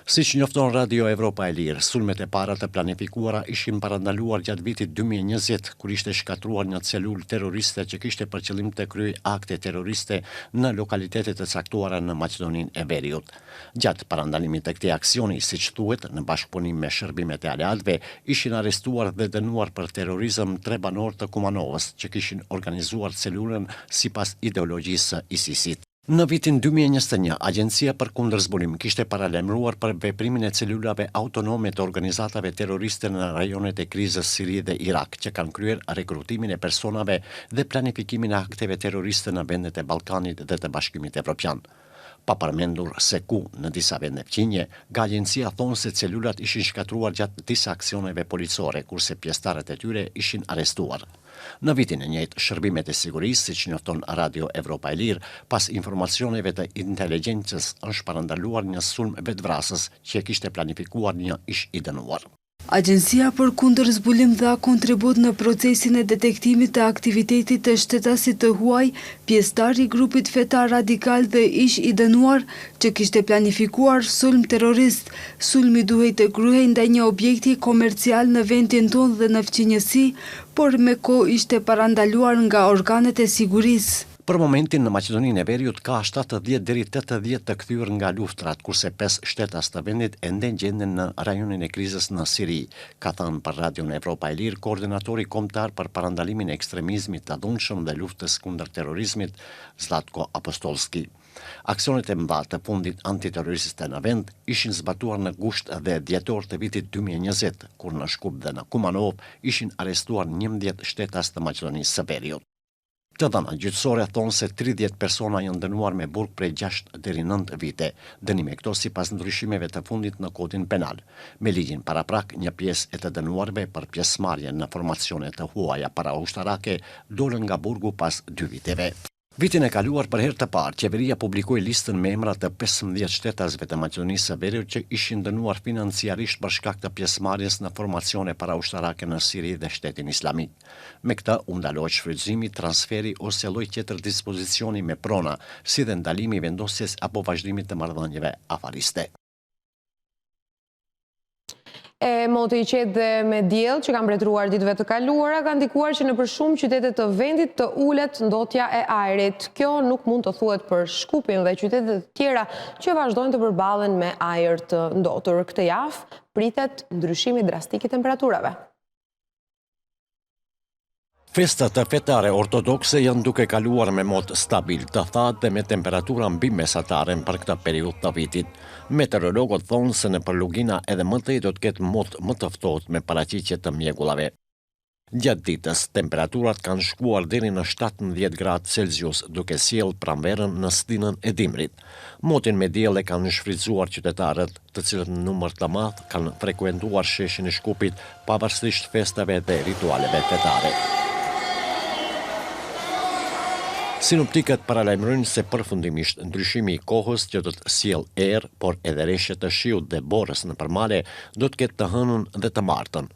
Siç njofton Radio Evropa e Lirë, sulmet e para të planifikuara ishin parandaluar gjatë vitit 2020, kur ishte shkatruar një celulë terroriste që kishte për qëllim të kryej akte terroriste në lokalitetet e caktuara në Maqedoninë e Veriut. Gjatë parandalimit të këtij aksioni, siç thuhet, në bashkëpunim me shërbimet e aleatëve, ishin arrestuar dhe dënuar për terrorizëm 3 banorë të Kumanovës që kishin organizuar celulën sipas ideologjisë së ISIS-it. Në vitin 2021, Agjencia për kundërzbulim kishte paralajmëruar për veprimin e celulave autonome të organizatave terroriste në rajonet e krizës Siri dhe Irak, që kanë kryer rekrutimin e personave dhe planifikimin e akteve terroriste në vendet e Ballkanit dhe të Bashkimit Evropian. Pa përmendur se ku në disa vende fqinje, nga agjencia thonë se celulat ishin shkatruar gjatë disa aksioneve policore, kurse pjesëtarët e tyre ishin arrestuar. Në vitin e njëjtë, shërbimet e sigurisë, siç njofton Radio Evropa e Lirë, pas informacioneve të inteligjencës, është parandaluar një sulm vetvrasës që kishte planifikuar një ish i dënuar. Agjencia për kundërzbulim dha kontribut në procesin e detektimit të aktivitetit të shtetasit të huaj, pjesëtar i grupit fetar radikal dhe ish i dënuar që kishte planifikuar sulm terrorist. Sulmi duhej të kryhej ndaj një objekti komercial në vendin tonë dhe në fqinjësi, por me kohë ishte parandaluar nga organet e sigurisë. Për momentin në Maqedoninë e Veriut ka 70 deri 80 të kthyer nga luftrat, kurse 5 shtetas të vendit ende gjenden në rajonin e krizës në Siri, ka thënë për Radion Evropa e Lirë koordinatori kombëtar për parandalimin e ekstremizmit të dhunshëm dhe luftës kundër terrorizmit Zlatko Apostolski. Aksionet e mëdha të fundit antiterroriste në vend ishin zbatuar në gusht dhe dhjetor të vitit 2020, kur në Shkup dhe në Kumanov ishin arrestuar 11 shtetas të Maqedonisë së Veriut. Të dhëna gjyqësore thonë se 30 persona janë dënuar me burg prej 6 deri 9 vite. Dënime këto sipas ndryshimeve të fundit në kodin penal. Me ligjin paraprak, një pjesë e të dënuarve për pjesëmarrje në formacione të huaja para ushtarake dolën nga burgu pas 2 viteve. Vitin e kaluar për herë të parë, qeveria publikoi listën me emra të 15 shtetasve të Maqedonisë së Veriut që ishin dënuar financiarisht për shkak të pjesëmarrjes në formacione paraushtarake në Siri dhe Shtetin Islamik. Me këtë u ndalohet shfrytëzimi, transferi ose lloj tjetër dispozicioni me prona, si dhe ndalimi i vendosjes apo vazhdimit të marrëdhënieve afariste. E moti i qetë dhe me diell që kanë mbretëruar ditëve të kaluara kanë ndikuar që në për shumë qytete të vendit të ulet ndotja e ajrit. Kjo nuk mund të thuhet për Shkupin dhe qytetet të tjera që vazhdojnë të përballen me ajër të ndotur. Këtë javë pritet ndryshimi drastik i temperaturave. Festat të fetare ortodokse janë duke kaluar me mod stabil të thatë dhe me temperatura mbi mesataren për këtë periudhë të vitit. Meteorologët thonë se në Lugina edhe mëtej do të ketë mod më të ftohtë me paraqitje të mjegullave. Gjatë ditës, temperaturat kanë shkuar deri në 17 gradë Celsius, duke sjellë pranverën në stinën e dimrit. Motin me diell e kanë shfrytzuar qytetarët, të cilët në numër të madh kanë frekuentuar sheshin e Shkupit pavarësisht festave dhe ritualeve fetare. Sinoptikët paralajmërojnë se përfundimisht ndryshimi i kohës që do të sjellë erë, por edhe reshje të shiut dhe borës në përmale do të ketë të hënën dhe të martën.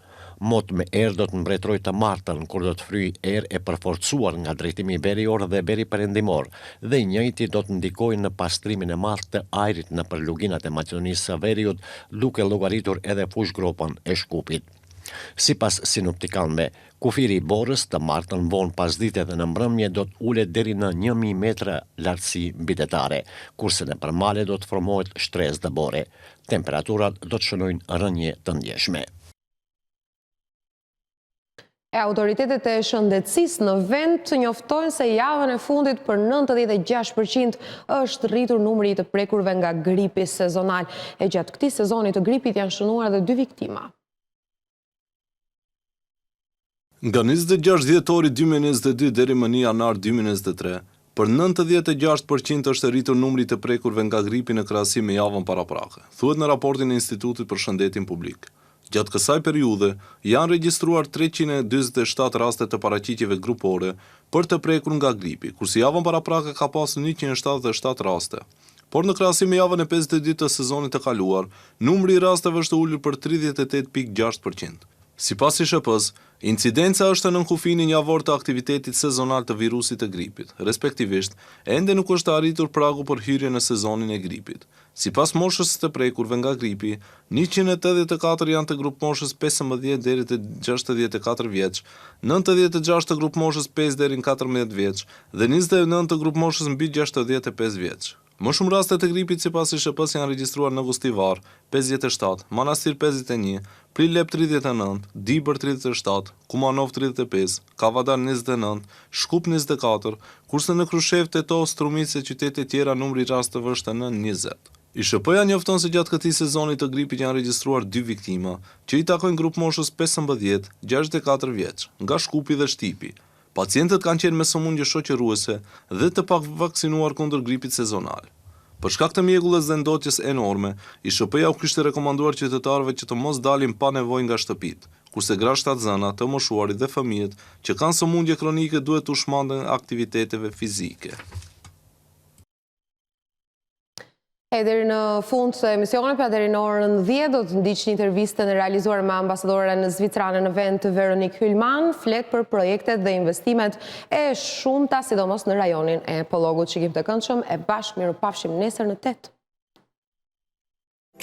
Mot me erë do të mbretërojë të martën, kur do të fryjë erë e përforcuar nga drejtimi verior dhe veri perëndimor, dhe i njëjti do të ndikojë në pastrimin e madh të ajrit në luginat e Maqedonisë së Veriut, duke llogaritur edhe fushgropën e Shkupit. Sipas sinoptikanëve, kufiri i borës të martën vonë pasdite dhe në mbrëmje do të ulet deri në 1000 metra lartësi mbidetare, kurse në përmale do të formohet shtresë dëbore. Temperaturat do të shënojnë rënje të ndjeshme. Autoritetet e shëndetësisë në vend njoftojnë se javën e fundit për 96% është rritur numri i të prekurve nga gripi sezonal. E gjatë këtij sezoni të gripit janë shënuar edhe 2 viktima. Nga 26 dhjetori 2022 deri më 1 janar 2023, për 96% është rritur numri të prekurve nga gripi në krahasim me javën paraprake, thuhet në raportin e Institutit për Shëndetin Publik. Gjatë kësaj periudhe, janë regjistruar 347 raste të paraqitjeve grupore për të prekur nga gripi, kurse javën paraprake ka pasur 177 raste. Por në krahasim me javën e 50 ditë të sezonit të kaluar, numri i rasteve është ulur për 38.6%. Sipas ISHP-s, incidenca është në nënkufinin javor të aktivitetit sezonal të virusit të gripit, respektivisht, ende nuk është arritur pragu për hyrje në sezonin e gripit. Sipas moshës të prekurve nga gripi, 184 janë të grup moshës 15 deri te 64 vjeç, 96 të grup moshës 5 deri në 14 vjeç dhe 29 të grup moshës mbi 65 vjeç. Më shumë raste të gripit sipas ISHP-s janë regjistruar në Vustivar 57, Manastir 51, Prilep 39, Dibër 37, Kumanov 35, Kavadar 29, Shkup 24, kurse në Krushev, Teto, Strumice e qytete tjera numri i rasteve është në 20. ISHP-ja njofton se gjatë këtij sezoni të gripit janë regjistruar 2 viktima, që i takojnë grup moshës 15-64 vjeç, nga Shkupi dhe Shtipi. Pacientët kanë qenë me sëmundje shoqëruese dhe të pak vaksinuar kundër gripit sezonal. Për shkak të mjegullës dhe ndotjes enorme, ISHP-ja u kishte rekomanduar qytetarëve që të mos dalin pa nevojë nga shtëpitë, kurse gra shtatzëna, të moshuarit dhe fëmijët që kanë sëmundje kronike duhet u shmanden aktiviteteve fizike. E deri në fund të emisionit, pra deri në orën 10 do të ndiqni intervistën e realizuar me ambasadoren zvitrane në vend Veronique Hylman, flet për projektet dhe investimet e shumta, sidomos në rajonin e Pollogut. Shikim të këndshëm e bashkë mirupafshim nesër në 8.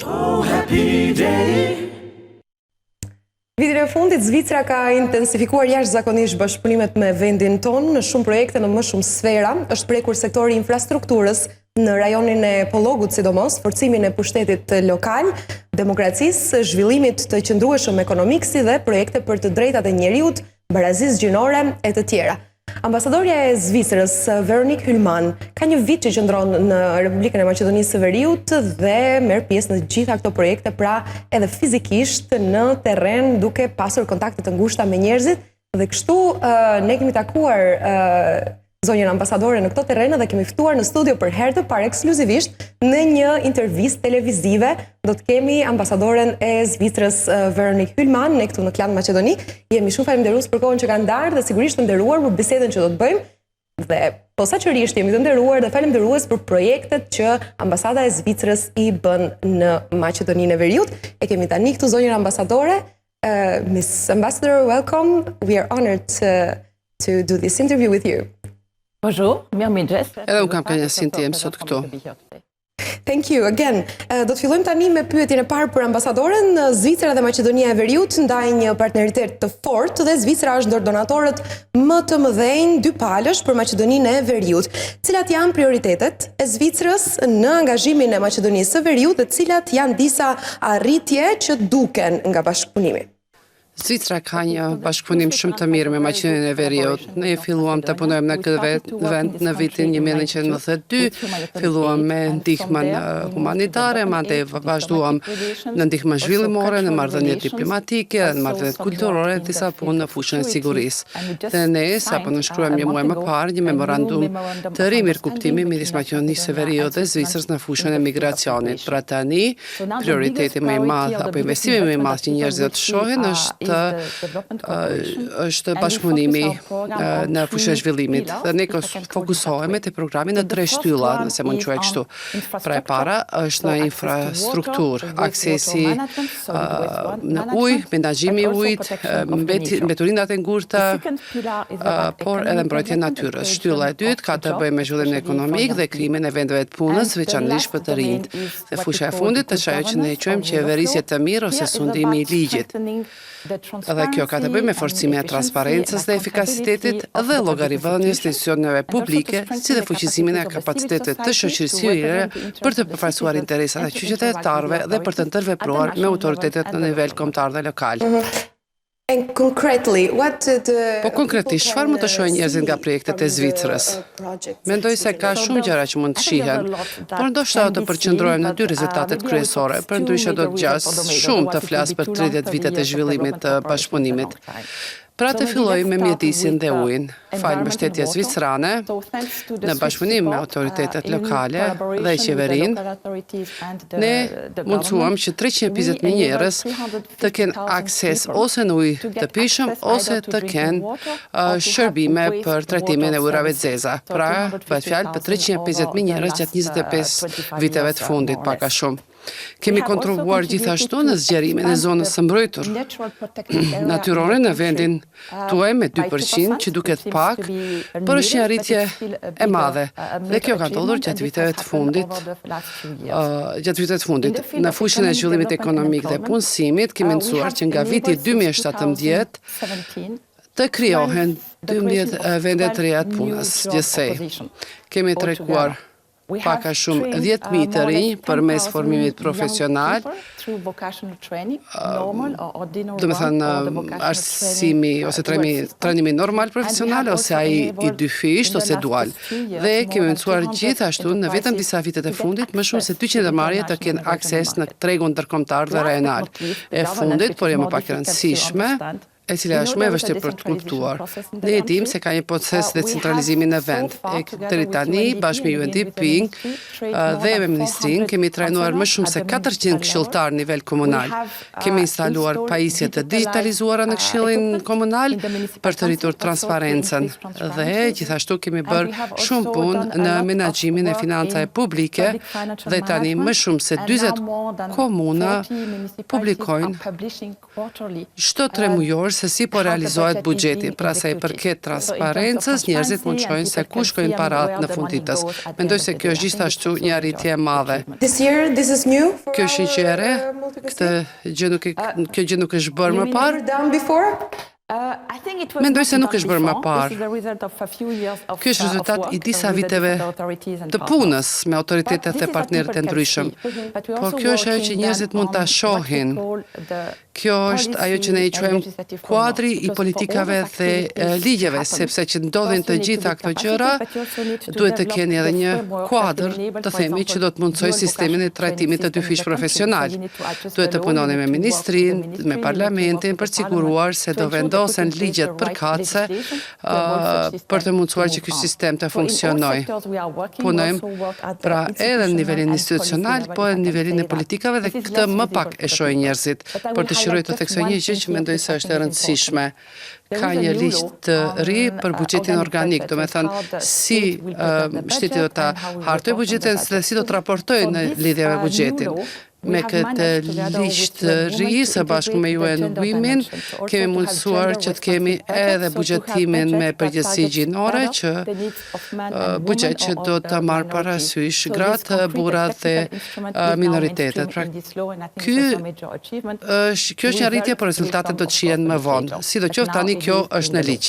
Oh, happy day. Vitin e fundit, Zvicra ka intensifikuar jashtëzakonisht bashkëpunimet me vendin tonë në shumë projekte në më shumë sfera. Është prekur sektori infrastrukturës në rajonin e Pollogut, sidomos, forcimin e pushtetit lokal, demokracisë, zhvillimit të qëndrueshëm ekonomik si dhe projekte për të drejtat e njeriut, barazisë gjinore e të tjera. Ambasadorja e Zvicrës, Veronique Hülman, ka një vit që qëndron në Republikën e Maqedonisë së Veriut dhe merr pjesë në gjitha këto projekte, pra edhe fizikisht në terren duke pasur kontakte të ngushta me njerëzit dhe kështu ne kemi takuar zonjën ambasadore në këto terrene dhe kemi ftuar në studio për herë të parë ekskluzivisht në një intervistë televizive. Do të kemi ambasadoren e Zvicrës Veronique Hülman ne këtu në Klan Maqedoni. Jemi shumë falënderues për kohën që kanë ndarë dhe sigurisht të nderuar për bisedën që do të bëjmë. Dhe posaçërisht jemi të nderuar dhe falënderues për projektet që ambasada e Zvicrës i bën në Maqedoninë e Veriut. E kemi tani këtu zonjën ambasadore. Miss Ambassador, welcome. We are honored to do this interview with you. Bonjour, mirëmëngjes. Edhe unë kam kënaqësinë të jem sot këtu. Thank you again. Do të fillojmë tani me pyetjen e parë për ambasadoren. Zvicra dhe Maqedonia e Veriut ndajnë një partneritet të fortë dhe Zvicra është ndër donatorët më të mëdhenj dypalësh për Maqedoninë e Veriut. Cilat janë prioritetet e Zvicrës në angazhimin e Maqedonisë së Veriut dhe cilat janë disa arritje që duken nga bashkëpunimi? Zvicra ka një bashkëpunim shumë të mirë me Maqedoninë e Veriut. Ne filluam të punojmë në këtë vend në vitin 1992, filluam me ndihmën humanitare, mandej vazhduam në ndihmën zhvillimore, në marrëdhënie diplomatike, në marrëdhënie kulturore, disa punë në fushën e sigurisë. Dhe ne sapo nënshkruajmë një muaj më parë një memorandum të rimirëkuptimi midis Maqedonisë së Veriut dhe Zvicrës në fushën e migracionit. Pra tani, prioriteti më i madh apo investimi më i madh që njerëzit do të shohin është bashkëpunimi në fushën e zhvillimit. Dhe ne fokusohemi te programi në 3 shtylla, nëse mund të quaj kështu. Pra e para është në infrastrukturë, aksesi në ujë, menaxhimi i ujit, mbeturinat e ngurta, por edhe mbrojtja e natyrës. Shtylla e dytë ka të bëjë me zhvillimin ekonomik dhe krijimin e vendeve të punës, veçanërisht për të rinjt. Dhe fusha e fundit është ajo që ne quajmë qeverisje të mirë ose sundimi i ligjit. Edhe kjo ka të bëjë me forcimin e transparencës dhe efikasitetit dhe llogarivënies të institucioneve publike, si dhe fuqizimin e kapacitetit të shoqërisë civile për të përfaqësuar interesat e qytetarëve dhe për të ndërvepruar me autoritetet në nivel kombëtar dhe lokal. And concretely, Po konkretisht, çfarë mund të shohin njerëzit nga projektet e Zvicrës? Mendoj se ka shumë gjëra që mund të shihen, por ndoshta do të përqendrohem në 2 rezultatet kryesore, përndryshe do të gjas shumë të flas për 30 vitet e zhvillimit të bashkëpunimit. Pra të filloj me mjedisin dhe ujin, falë mbështetje zvicrane, në bashkëpunim me autoritetet lokale dhe qeverin, ne mundësuam që 350.000 njerëz të kenë akses ose në ujë të pishëm, ose të kenë shërbime për trajtimin e ujrave të zeza. Pra, bëhet fjalë për 350.000 njerëz gjatë 25 viteve të fundit, pak a shumë. Kemi kontribuar gjithashtu në zgjerimin e zonës së mbrojtur natyrore në vendin tuaj me 2%, që duket pak, por është një arritje e madhe. Dhe kjo ka ndodhur gjatë viteve të fundit. Në fushën e zhvillimit ekonomik dhe punësimit kemi mësuar që nga viti 2017 të krijohen 12 vende të reja të punës gjithsej. Kemi treguar pak a shumë 10.000 të rinj përmes formimit profesional, do me thënë arsimi ose trajnimi normal profesional, ose ai i dyfisht ose dual. Dhe kemi mësuar gjithashtu në vetëm disa vitet e fundit më shumë se 200 marrje të kenë akses në tregun ndërkombëtar dhe rajonal. E fundit, por jo më pak e rëndësishme, e cila është më e vështirë për të kuptuar. Ne e dim se ka një proces decentralizimi në vend. Deri tani, bashkë me UNDP dhe me ministrinë, kemi trajnuar më shumë se 400 këshilltar në nivel komunal. Kemi instaluar pajisje të digitalizuara në këshillin komunal për të rritur transparencën dhe gjithashtu kemi bërë shumë punë në menaxhimin e financave publike dhe tani më shumë se 40 komuna publikojnë çdo 3 mujor se si po realizohet buxheti. Pra sa i përket transparencës, njerëzit mund të shohin se ku shkojnë paratë në fund ditës. Mendoj se kjo është gjithashtu një arritje e madhe. Kjo është një gjë e re, kjo gjë nuk është bërë më parë. Mendoj se nuk është bërë më parë. Ky është rezultat i disa viteve të punës me autoritetet e partnerët e ndryshëm. Por kjo është ajo që njerëzit mund ta shohin. Kjo është ajo që ne i quajmë kuadri i politikave dhe ligjeve, sepse që ndodhin të gjitha këto gjëra, duhet të keni edhe një kuadër, të themi, që do të mundsoj sistemin e trajtimit të dy fish profesional. Duhet të punoni me ministrin, me parlamentin, për të siguruar se do vendosen ligjet përkatëse për të mundsuar që ky sistem të funksionojë. Punojmë pra edhe në nivelin institucional, po edhe në nivelin e politikave dhe këtë më pak e shohin njerëzit. Por dëshiroj të theksoj një gjë që mendoj se është e rëndësishme. Ka një ligj të ri për buxhetin organik, do me thënë si shteti do ta hartoj buxhetin dhe si do të raportojë në lidhje me buxhetin. Me këtë ligj të ri së bashku me UN Women kemi mundësuar që të kemi edhe buxhetimin me përgjegjësi gjinore, që buxhet që do të marrë parasysh gratë, burrat dhe minoritetet. Pra, kjo është një arritje, por rezultatet do të shihen më vonë. Sidoqoftë tani kjo është në ligj.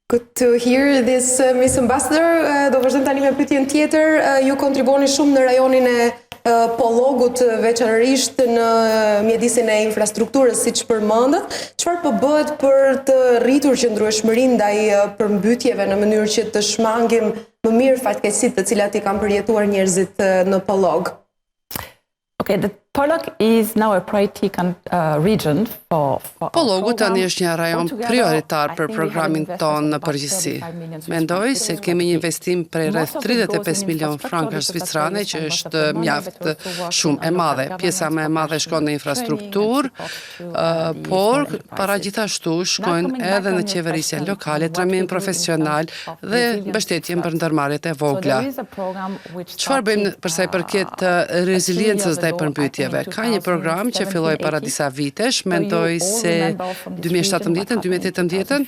Good to hear this, Miss Ambassador. Do vazhdojmë tani me pyetjen tjetër. Ju kontribuoni shumë në rajonin e Pollogut, veçanërisht në mjedisin e infrastrukturës, siç përmendët. Çfarë po bëhet për të rritur qëndrueshmërinë ndaj përmbytjeve në mënyrë që të shmangim më mirë fatkeqësitë të cilat i kanë përjetuar njerëzit në Pollog? Okay, the Pollog is now a priority region for Pollogu tani është një rajon prioritar për programin tonë në përgjithësi. Mendoj se kemi një investim prej rreth 35 milion franka shvicrane, që është mjaft shumë e madhe. Pjesa më e madhe shkon në infrastrukturë, por para gjithashtu shkojnë edhe në qeverisjen lokale, trajnim profesional dhe mbështetjen për ndërmarrjet e vogla. Çfarë bëjmë për sa i përket reziliencës ndaj përmbytjeve? Ka një program që filloi para disa vitesh, mendoj se 2017-2018,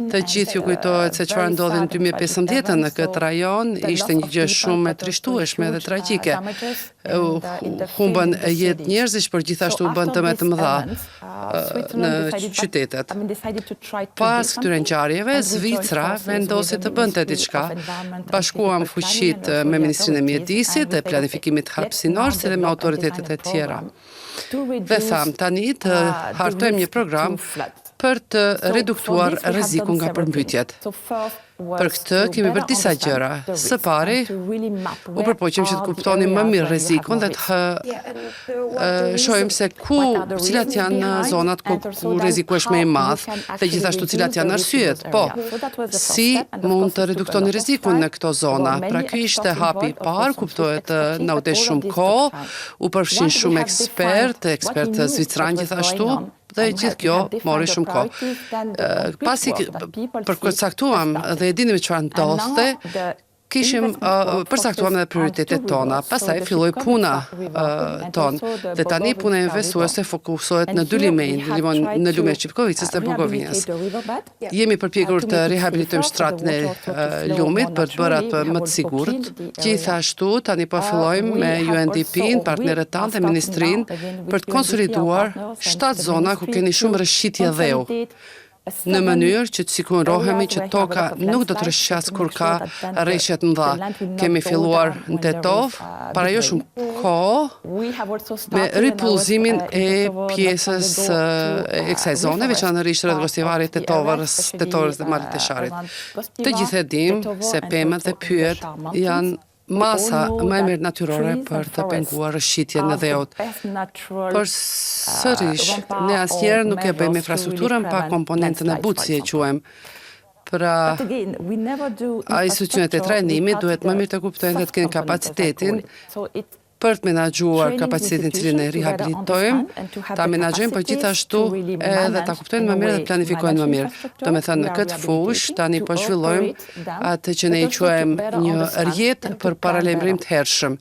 të gjithë ju kujtohet se çfarë ndodhi në 2015 në këtë rajon, ishte një gjë shumë e trishtueshme dhe tragjike. Humbën jetë njerëzish, por gjithashtu u bën të mëdha në qytetet. Pas këtyre ngjarjeve, Zvicra vendosi të bënte diçka. Bashkuam fuqitë me Ministrinë e Mjedisit dhe Planifikimit Hapësinor, si dhe me autoritetet e tjera. Dhe tham, tani të hartojmë një program për të reduktuar rrezikun nga përmbytjet. Për këtë kemi bërë disa gjëra. Së pari, u përpoqim që të kuptonim më mirë rrezikun dhe të shohim se cilat janë zonat ku rreziku është më i madh dhe gjithashtu cilat janë arsyet. Po, si mund të reduktoni rrezikun në këto zona? Pra ky ishte hapi i parë, kuptohet na u desh shumë kohë, u përfshin shumë ekspertë zvicran gjithashtu. Dhe gjithë kjo mori shumë kohë. Pasi përcaktuam dhe e dinim çfarë ndodhte, kishim përcaktuam edhe prioritetet tona. Pastaj filloi puna tonë. Dhe tani puna investuese fokusohet në dy limenj, në lumen e Shqipkovicës dhe Bukovinës. Jemi përpjekur të rihabilitojmë shtratin e lumit për të bërë atë më të sigurt. Gjithashtu tani po fillojmë me UNDP-n, partnerët tanë dhe ministrinë për të konsoliduar 7 zona ku keni shumë rrëshqitje dheu, në mënyrë që të sigurohemi që toka nuk do të rrëshqas kur ka rreshjet mëdha. Kemi filluar në Tetov, para jo shumë kohë, me ripullëzimin e pjesës e kësaj zone, veçanërisht rreth Gostivarit, Tetovës dhe Malit të Sharit. Të gjithë e dim se pemët dhe pyet janë masa më e mirë natyrore për të penguar rrëshqitjen në dheut. Por sërish, ne asnjëherë nuk e bëjmë infrastrukturën pa komponentën e butë, si e quajmë. Pra, institucionet e trajnimit duhet më mirë të kuptojnë dhe të kenë kapacitetin për të menaxhuar kapacitetin cilin e rihabilitojmë, ta menaxhojmë, por gjithashtu edhe ta kuptojnë më mirë dhe planifikojnë më mirë. Do me thënë, në këtë fushë tani po zhvillojmë atë që ne i quajmë një rjet për paralajmërim të hershëm,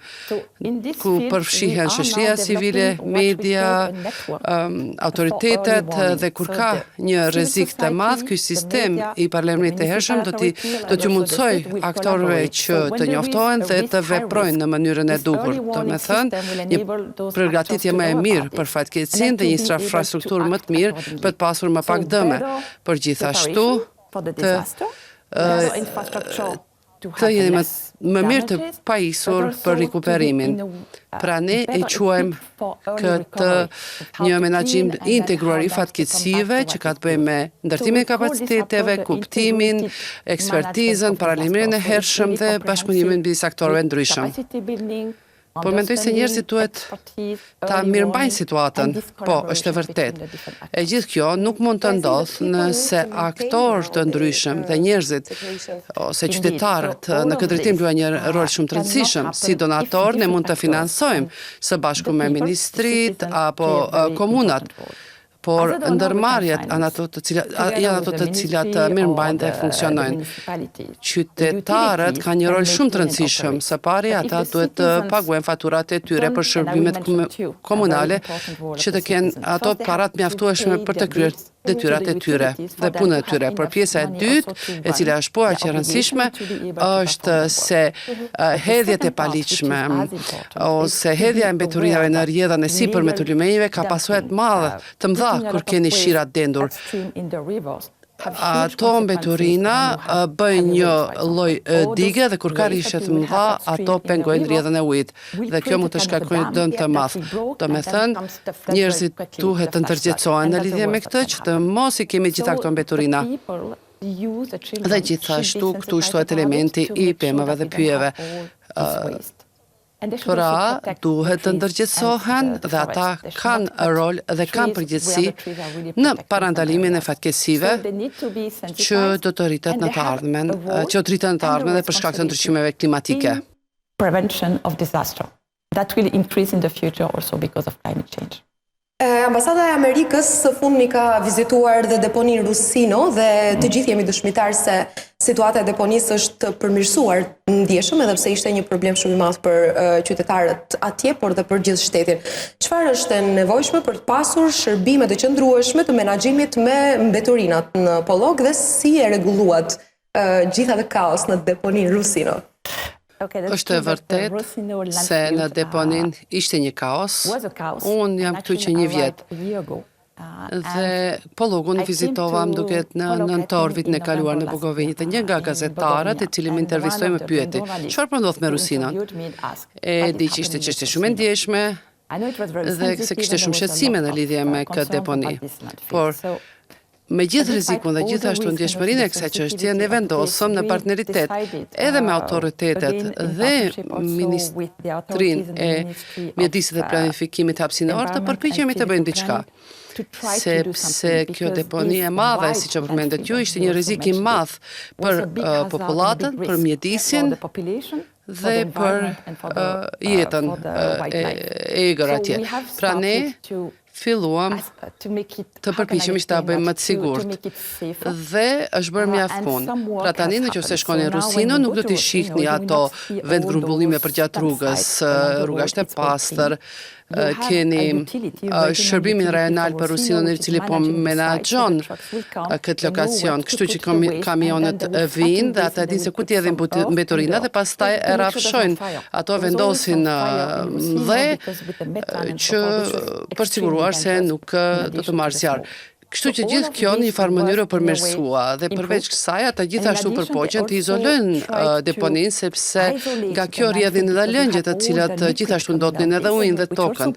ku përfshihen shoqëria civile, media, autoritetet dhe kur ka një rrezik të madh, ky sistem i paralajmërimit të hershëm do t'ju mundsoj aktorëve që të njoftohen dhe të veprojnë në mënyrën e duhur. Do me thënë, një përgatitje më e mirë për fatkeqësinë dhe një infrastrukturë më të mirë për të pasur më pak dëme. Por gjithashtu të jeni më mirë të pajisur për rikuperimin. Pra ne e quajmë këtë një menaxhim integruar i fatkeqësive që ka të bëjë me ndërtimin e kapaciteteve, kuptimin, ekspertizën, paralajmërimin e hershëm dhe bashkëpunimin midis aktorëve ndryshëm. Por mendoj se njerëzit duhet ta mirëmbajnë situatën. Po, është e vërtet. E gjithë kjo nuk mund të ndodhë nëse aktorë të ndryshëm dhe njerëzit ose qytetarët në këtë drejtim luajnë një rol shumë të rëndësishëm. Si donator ne mund të financojmë së bashku me ministrit apo komunat. Por ndërmarrjet janë ato të cilat mirëmbajnë dhe funksionojnë. Qytetarët kanë një rol shumë të rëndësishëm. Së pari ata duhet të paguajnë faturat e tyre për shërbimet komunale që të kenë ato parat mjaftueshme për të kryer detyrat e tyre dhe punën e tyre. Por pjesa e dytë, e cila është po aq e rëndësishme, është se hedhjet e paligjshme ose hedhja e mbeturinave në rrjedhën e sipër me të lumenjve ka pasojë të mëdha, të mëdha kur keni shirat dendur. Ato mbeturina bëjnë një lloj dige dhe kur ka rishje të mëdha, ato pengojnë rrjedhën e ujit dhe kjo mund të shkaktojë dëm të madh. Do me thënë, njerëzit duhet të ndërgjegjësohen në lidhje me këtë që të mos i kemi gjitha këto mbeturina. Dhe gjithashtu këtu shtohet elementi i pemëve dhe pyjeve. Pra, duhet të ndërgjegjësohen dhe ata kanë rol dhe kanë përgjegjësi në parandalimin e fatkeqësive që do të rritet në të ardhmen, dhe për shkak të ndryshimeve klimatike. Prevention of disaster. That will increase in the future also because of climate change. Ambasada e Amerikës së fundmi ka vizituar dhe deponin Rusino dhe të gjithë jemi dëshmitar se situata e deponisë është përmirësuar ndjeshëm edhe pse ishte një problem shumë i madh për qytetarët atje, por dhe për gjithë shtetin. Çfarë është e nevojshme për të pasur shërbime të qëndrueshme të menaxhimit me mbeturinat në Pollok dhe si e rregulluat gjithë atë kaos në deponin Rusino? Është e vërtet se në deponin ishte një kaos. Unë jam këtu që 1 vjet. Dhe Pollogun vizitova më duket në nëntor vitin e kaluar në Bugovinjë dhe një nga gazetarët e cili më intervistoi më pyeti: "Çfarë po ndodh me Rusinon?" E di që ishte çështje shumë e ndjeshme dhe se kishte shumë shqetësime në lidhje me këtë deponi. Por me gjithë rrezikun dhe gjithashtu ndjeshmërinë e kësaj çështje, ne vendosëm në partneritet edhe me autoritetet dhe Ministrinë e Mjedisit dhe Planifikimit hapësinor të përpiqemi të bëjmë diçka. Sepse kjo deponi e madhe, siç e përmendet ju, ishte një rrezik i madh për popullatën, për mjedisin dhe për jetën e egër atje. Pra ne filluam të përpiqemi që ta bëjmë më të sigurt. Dhe është bërë mjaft punë. Pra tani nëse shkoni në Rusino nuk do t'i shihni ato vendgrumbullime përgjatë rrugës, rruga është e pastër, keni shërbimin rajonal për Rusinon i cili po menaxhon këtë lokacion, kështu që kamionet vinë dhe ata dinë se ku t'i hedhin mbeturinat dhe pastaj e rrafshojnë, ato vendosin dhe që për siguruar se nuk do të marrë zjarr. Kështu që gjithë kjo në një farë mënyrë përmirësua dhe përveç kësaj ata gjithashtu përpoqen të izolojnë deponin sepse nga kjo rrjedhin edhe lëngjet të cilat gjithashtu ndotnin edhe ujin dhe tokën.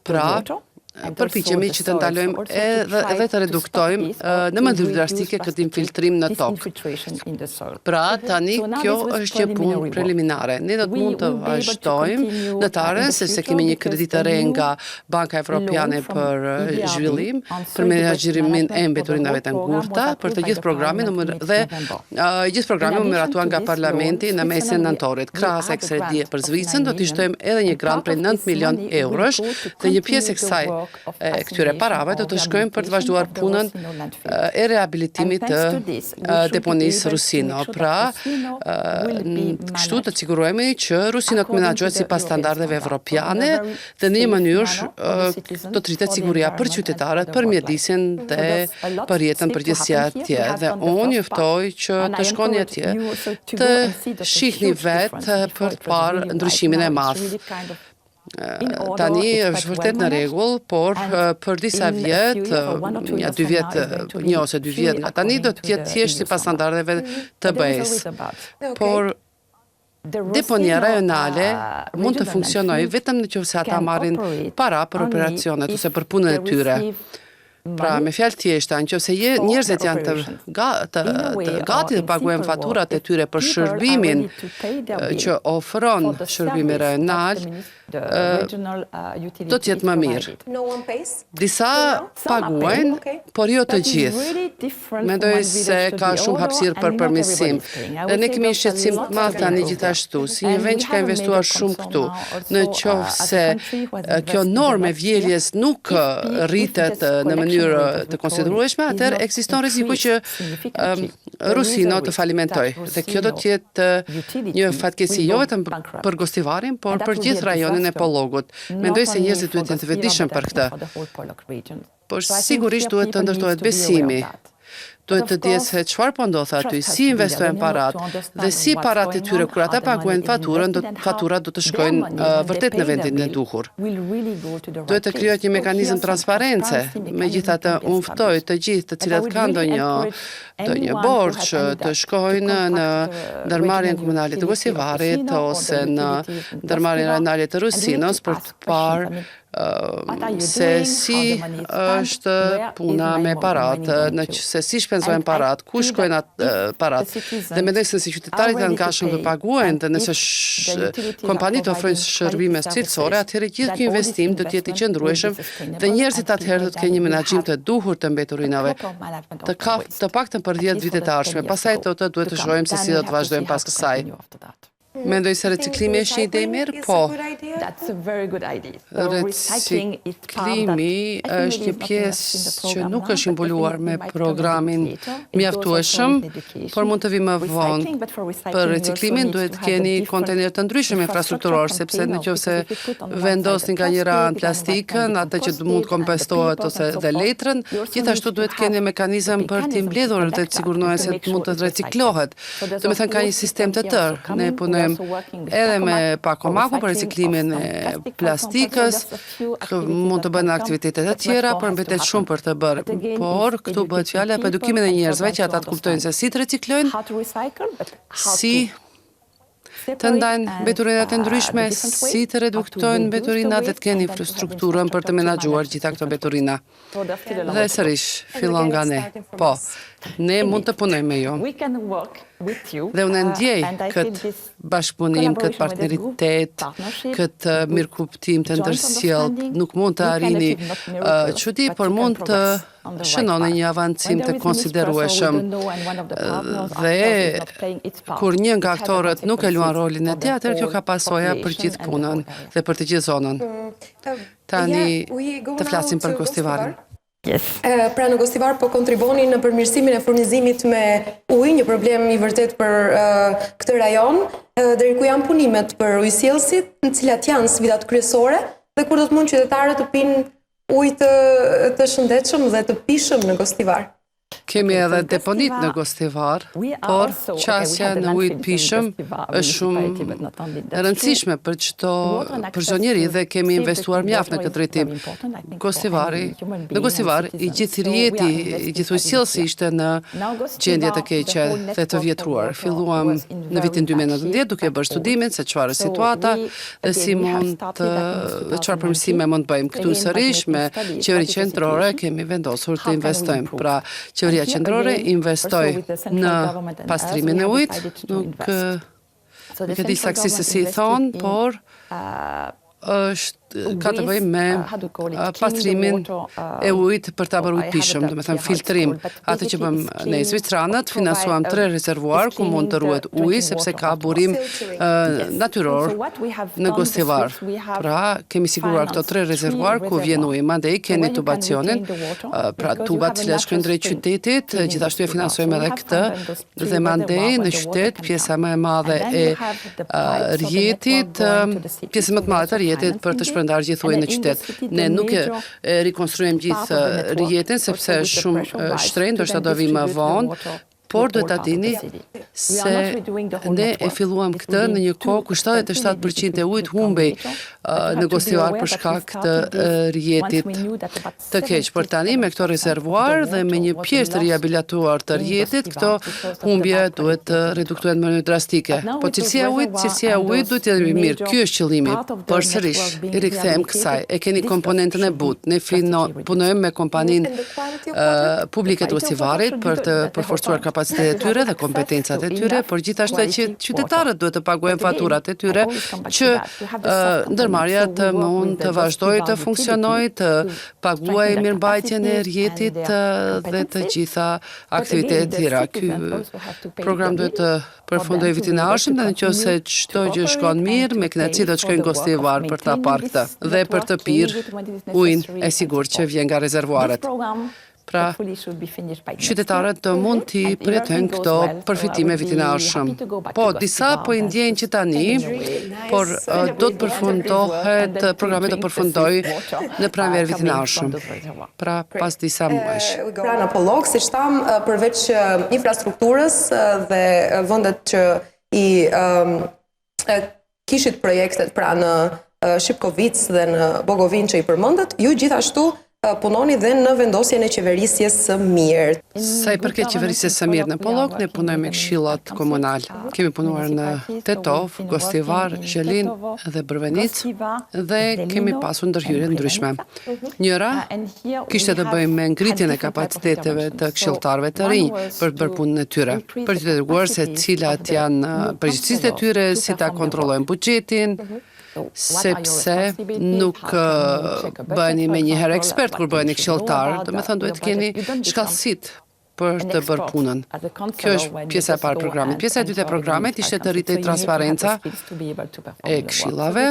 Pra, përpiqemi që të ndalojmë edhe të reduktojmë në mënyrë drastike këtë infiltrim në tokë. Pra, tani kjo është një punë preliminare. Ne do të mund të vazhdojmë në të ardhmen se kemi një kredi të re nga Banka Evropiane për zhvillim, për menaxhirimin e mbeturinave të ngurta, për të gjithë programin dhe gjithë programi u miratuar nga Parlamenti në mesin nëntorit. Krahas kësaj dije për Zvicrën do t'i shtojmë edhe një grant prej 9 milion eurosh dhe një pjesë e kësaj këtyre parave do të shkojmë për të vazhduar punën e rehabilitimit të deponisë Rusino. Pra, kështu të sigurohemi që Rusino të menaxhohet sipas standardeve evropiane dhe në një mënyrë do të rritet siguria për qytetarët, për mjedisin dhe për jetën përgjithësi atje. Dhe unë juftoj që të shkoni atje, të shihni vetë për të parë ndryshimin e madh. Tani është vërtet në rregull, por për disa vjet, ja 2 vjet, 1 ose 2 vjet nga tani do të jetë thjesht sipas standardeve të BE-s. Por deponia rajonale mund të funksionojë vetëm nëse ata marrin para për operacionet ose për punën e tyre. Pra, me fjalë thjeshta, nëse njerëzit janë të gati të paguajnë faturat e tyre për shërbimin që ofron shërbimi rajonal, do të jetë më mirë. Disa paguajnë, por jo të gjithë. Mendoj se ka shumë hapësirë për përmirësim. Dhe ne kemi shqetësim të madh tani gjithashtu, si një vend që ka investuar shumë këtu. Në qoftë se kjo normë e vjeljes nuk rritet në mënyrë të konsiderueshme, atëherë ekziston rreziku që Rusino të falimentoj. Dhe kjo do të jetë një fatkeqësi jo vetëm për Gostivarin, por për gjithë rajonin e Pollogut. Mendoj se njerëzit duhet të jenë të vetëdijshëm për këtë. Por sigurisht duhet të ndërtohet besimi. Duhet të dihet se çfarë po ndodh aty, si investojnë parat dhe si parat e tyre kur ata paguajnë faturat do të shkojnë vërtet në vendin e duhur. Duhet të krijohet një mekanizëm transparence. Megjithatë, unë ftoj të gjithë të cilat kanë ndonjë borxh të shkojnë në ndërmarrjen komunale të Gostivarit ose në ndërmarrjen rajonale të Rusinos për të parë se si është puna me parat, se si shpenzojnë parat, ku shkojnë parat. Dhe mendoj se si qytetarit janë ngashëm të paguajnë dhe nëse kompanitë ofrojnë shërbime cilësore, atëherë gjithë ky investim do të jetë i qëndrueshëm dhe njerëzit atëherë do të kenë një menaxhim të duhur të mbeturinave, të paktën për 10 vite të ardhshme. Pastaj duhet të shohim se si do të vazhdojmë pas kësaj. Mendoj se reciklimi është një ide e mirë, po. Reciklimi është një pjesë që nuk është imbuluar me programin mjaftueshëm, por mund të vi më vonë. Për reciklimin duhet keni kontejner të ndryshëm infrastrukturor, sepse nëse vendosni nga njëra anë plastikën, atë që mund të kompostohet ose dhe letrën, gjithashtu duhet keni mekanizëm për t'i mbledhur dhe të sigurohen se mund të reciklohet. Do të thënë ka një sistem të tërë. Ne punojmë edhe me Pakomaku për reciklimin e plastikës, mund të bëhen aktivitete të tjera, por mbetet shumë për të bërë. Por këtu bëhet fjala për edukimin e njerëzve që ata të kuptojnë se si të reciklojnë, si të ndajnë mbeturinat e ndryshme, si të reduktojnë mbeturinat dhe të kenë infrastrukturën për të menaxhuar gjitha këto mbeturina. Dhe sërish, fillon nga ne. Po, ne mund të punojmë me ju. Dhe unë ndjej këtë bashkëpunim, këtë partneritet, këtë mirëkuptim të ndërsjellët, nuk mund të arrini çudi, por mund të shënoni një avancim të konsiderueshëm. Dhe kur një nga aktorët nuk e luan rolin e tij, atëherë kjo ka pasoja për gjithë punën dhe për të gjithë zonën. Tani të flasim për Gostivarin. Pra në Gostivar po kontriboni në përmirësimin e furnizimit me ujë, një problem i vërtet për këtë rajon, deri ku janë punimet për ujësjellësit, në cilat janë sfidat kryesore dhe kur do të mund qytetarët të pinë ujë të shëndetshëm dhe të pishëm në Gostivar. Kemi edhe deponit në Gostivar, por qasja në ujtë pishëm është shumë e rëndësishme për çdo njeri dhe kemi investuar mjaft në këtë drejtim. Në Gostivar, i gjithë rjeti, i gjithë ujësjellësi ishte në gjendje të keqe dhe të vjetruar. Filluam në vitin 2019 duke bërë studimin se çfarë është situata dhe si mund të çfarë përmirësime mund të bëjmë. Këtu sërish me qeveri qendrore kemi vendosur të investojmë. Pra, qeveria qendrore investoi në pastrimin e ujit, nuk e di saktësisht se si i thon, por ka të bëjmë me pastrimin e ujit për ta bërë ujë pishëm, do me thënë filtrim. Atë që bëm ne Zvicranët, finansuam 3 rezervuar ku mund të ruhet uji, sepse ka burim natyror në Gostivar. Pra, kemi siguruar këto 3 rezervuar ku vjen uji. Mandej keni tubacionin, pra tubat që shkojnë drejt qytetit, gjithashtu e finansojmë edhe këtë, dhe mandej në qytet, pjesa më e madhe e rjetit, pjesën më të madhe të rjetit për të shpërndar gjithë ujin në qytet. Ne nuk e rikonstruojmë gjithë rjetin sepse është shumë shtrenjtë, ndoshta do vi më vonë, por duhet ta dini se ne e filluam këtë në një kohë ku 77% e ujit humbej në Gostivar për shkak të rjetit të keq. Por tani me këto rezervuar dhe me një pjesë të riabilituar të rjetit, këto humbje duhet të reduktohen në mënyrë drastike. Po cilësia e ujit duhet të jetë mirë. Ky është qëllimi. Përsërish, i rikthehem kësaj. E keni komponentën e butë. Ne punojmë me kompaninë publike të Gostivarit për të përforcuar kapacitetet e tyre dhe kompetencat e tyre, por gjithashtu që qytetarët duhet të paguajnë faturat e tyre që ndërmarrja të mund të vazhdojë të funksionojë, të paguajë mirëmbajtjen e rjetit dhe të gjitha aktivitetet tjera. Ky program duhet të përfundojë vitin e ardhshëm dhe nëse çdo gjë shkon mirë, me kënaqësi do të shkojnë në Gostivar për ta parë këtë dhe për të pirë ujin e sigurt që vjen nga rezervuaret. Pra, qytetarët do mund t'i përjetojnë këto përfitime vitin e ardhshëm. Po, disa po i ndjejnë që tani, por do të përfundohet, programi do përfundoj në pranverë vitin e ardhshëm. Pra, pas disa muajsh. Pra, në Apollok, si shtam, përveç infrastrukturës dhe vendet që i kishit projektet pra në Shipkovic dhe në Bogovin që i përmendet, ju gjithashtu punoni dhe në vendosjen e qeverisjes së mirë. Sa i përket qeverisjes së mirë në Apollok, ne punojmë me këshillat komunal. Kemi punuar në Tetov, Gostivar, Zhelin dhe Brvenic dhe kemi pasur ndërhyrje ndryshme. Njëra kishte të bëjë me ngritjen e kapaciteteve të këshilltarëve të rinj për të bërë punën e tyre, për të treguar se cilat janë përgjegjësitë e tyre, si ta kontrollojnë buxhetin, sepse nuk bëheni me njëherë ekspert kur bëheni këshilltar, do me thënë duhet keni shkallësit për të bërë punën. Kjo është pjesa e parë e programit. Pjesa e dytë e programit ishte të rritej transparenca e këshillave.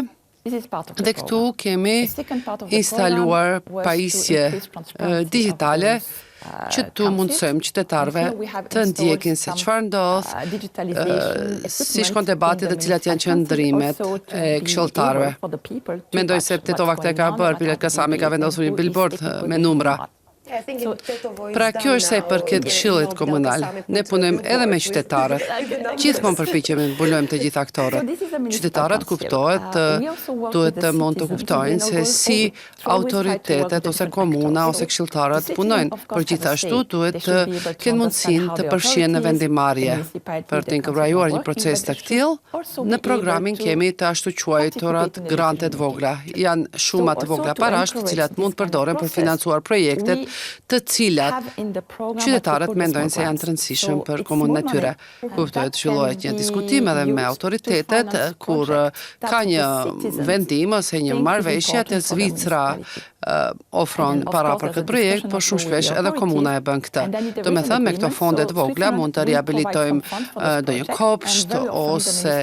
Dhe këtu kemi instaluar pajisje digjitale që tu mundsojmë qytetarëve të ndjekin se çfarë ndodh, si shkon debati dhe cilat janë qëndrimet e këshilltarëve. Mendoj se Tetova këtë ka bërë, Bilet Kasami ka vendosur një billboard me numra. Pra kjo është sa i përket këshillit komunal. Ne punojmë edhe me qytetarët. Gjithmonë përpiqemi të mbulojmë të gjitha aktorët. Qytetarët kuptohet, duhet të mund të kuptojnë se si autoritetet ose komuna ose këshilltarët punojnë, por gjithashtu duhet të kenë mundësinë të përfshihen në vendimarrje. Për të inkurajuar një proces të tillë, në programin kemi të ashtu quajturat grantet vogla. Janë shuma të vogla parash, të cilat mund përdoren për financuar projektet të cilat qytetarët mendojnë se janë të rëndësishëm për komunën e tyre. Kuptohet zhvillohet një diskutim edhe me autoritetet kur ka një vendim ose një marrëveshje të Zvicra ofron para për këtë projekt, por shumë shpesh edhe komuna e bën këtë. Do me thënë, me këto fondet vogla mund të riabilitojmë ndonjë kopsht ose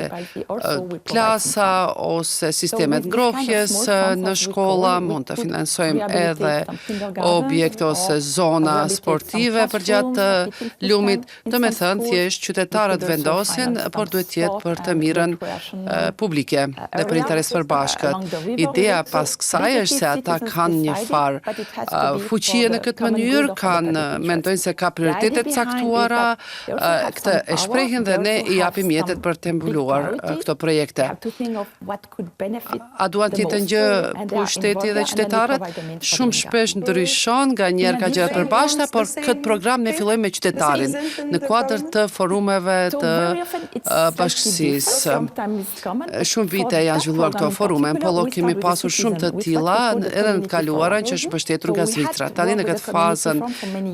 klasa ose sistemet ngrohjes në shkolla, mund të finansojmë edhe objekte ose zona sportive për gjatë lumit, do me thënë thjesht qytetarët vendosin, por duhet jetë për të mirën publike dhe për interes përbashkët. Ideja pas kësaj është se ata kanë një farë fuqie në këtë mënyrë, mendojnë se ka prioritetet caktuara, këtë e shprehin dhe ne i japim jetet për të mbuluar këto projekte. A duan tjetë një pushteti dhe qytetarët? Shumë shpesh ndryshon, nga njerë ka gjërat përbashkëta, por këtë program ne fillojmë me qytetarin në kuadër të forumeve të bashkësisë. Shumë vite janë zhvilluar këto forume, po kemi pasur shumë të tilla edhe në të kaluara që është mbështetur nga Zvicra. Tani në këtë fazën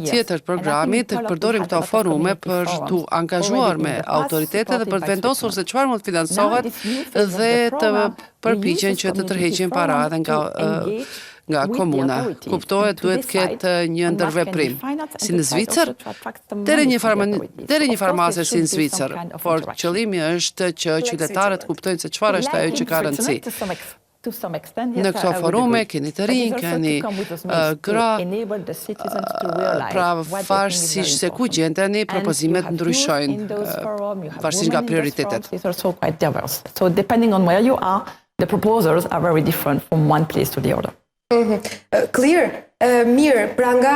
tjetër programit të përdorim këto forume për të angazhuar me autoritetet dhe për të vendosur se çfarë mund të financohet dhe të përpiqen që të tërheqin para edhe nga komuna. Kuptohet duhet ketë një ndërveprim. Si në Zvicër, deri një farmase si në Zvicër, por qëllimi është që qytetarët kuptojnë se çfarë është ajo që ka rëndësi. Në këto forume, keni të rinj, keni gra, pra varësisht se ku gjendeni, propozimet ndryshojnë, varësisht nga prioritetet. So depending on where you are, the proposals are very different from one place to the other. Clear. Mirë, pra nga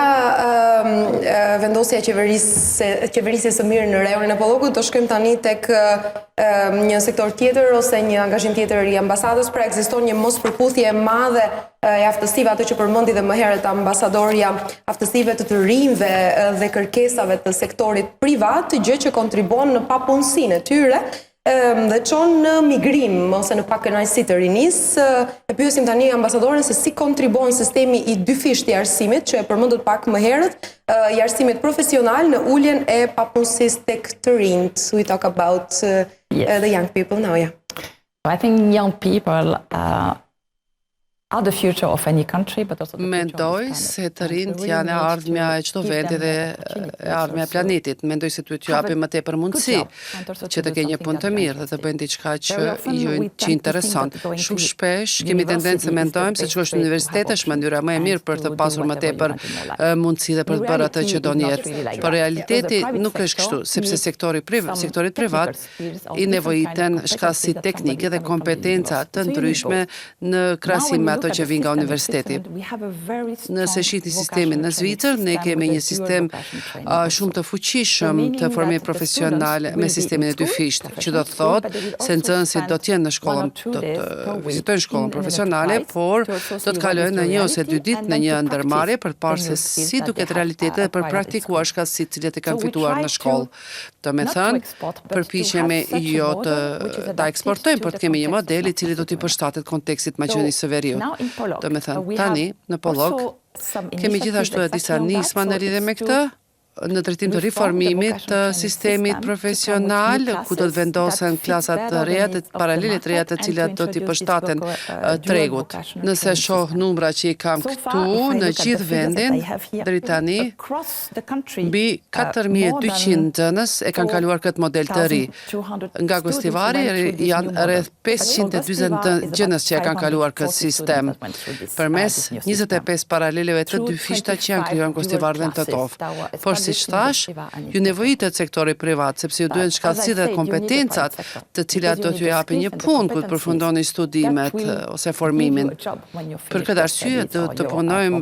vendosja qeverisjes së mirë në rajonin e Pollogut, do shkojmë tani tek një sektor tjetër ose një angazhim tjetër i ambasadës, pra ekziston një mospërputhje e madhe e aftësive, ato që përmendi dhe më herët ambasadorja, aftësive të rinjve dhe kërkesave të sektorit privat, gjë që kontribuon në papunësinë e tyre dhe çon në migrim ose në pakënaqësi të rinisë. E pyesim tani ambasadoren se si kontribuon sistemi i dyfisht i arsimit, që e përmendët pak më herët, i arsimit profesional në uljen e papunësisë tek të rinjt. We talk about the young people now, yeah. I think young people are the future of any country, but also the Mendoj se të rinjt janë e ardhmja e çdo vendi dhe e ardhmja e planetit. Mendoj se duhet t'ju japim më tepër mundësi që të kenë një punë të mirë dhe të bëjnë diçka që intereson. Shumë shpesh kemi tendencë të mendojmë se ç'është universiteti është mënyra më e mirë për të pasur më tepër mundësi dhe për të bërë atë që doni jetë. Por realiteti nuk është kështu, sepse sektorit privat i nevojiten shkallësi teknike dhe kompetenca të ndryshme në krahasim me ato që vinë nga universiteti. Nëse shihni sistemin në Zvicër, ne kemi një sistem shumë të fuqishëm të formimit profesional me sistemin e dyfisht, që do të thotë se nxënësit do të jenë në shkollën, do të vizitojnë shkollën profesionale, por do të kalojnë në 1 ose 2 ditë në një ndërmarrje për të parë se si duket realiteti dhe për praktikuar shkallësitë të cilat e kanë fituar në shkollë. Do me thënë, përpiqemi jo ta eksportojmë, por të kemi një model i cili do t'i përshtatet kontekstit Maqedonisë së Veriut. Do me thënë, tani, në Pollok, kemi gjithashtu edhe disa nisma në lidhje me këtë, në drejtim të riformimit të sistemit profesional, ku do të vendosen klasat të reja, paralele të reja të cilat do t'i përshtaten tregut. Nëse shoh numra që i kam këtu, në gjithë vendin, deri tani, mbi 4200 nxënës e kanë kaluar këtë model të ri. Nga Gostivari janë rreth 540 nxënës që e kanë kaluar këtë sistem, përmes 25 paraleleve të dyfishta që janë krijuar në Gostivar dhe në Tetov. Por si që thash, ju nevojitet sektori privat, sepse ju duhen shkallësi dhe kompetencat të cilat do t'ju japin një punë ku të përfundoni studimet ose formimin. Për këtë arsye do të punojmë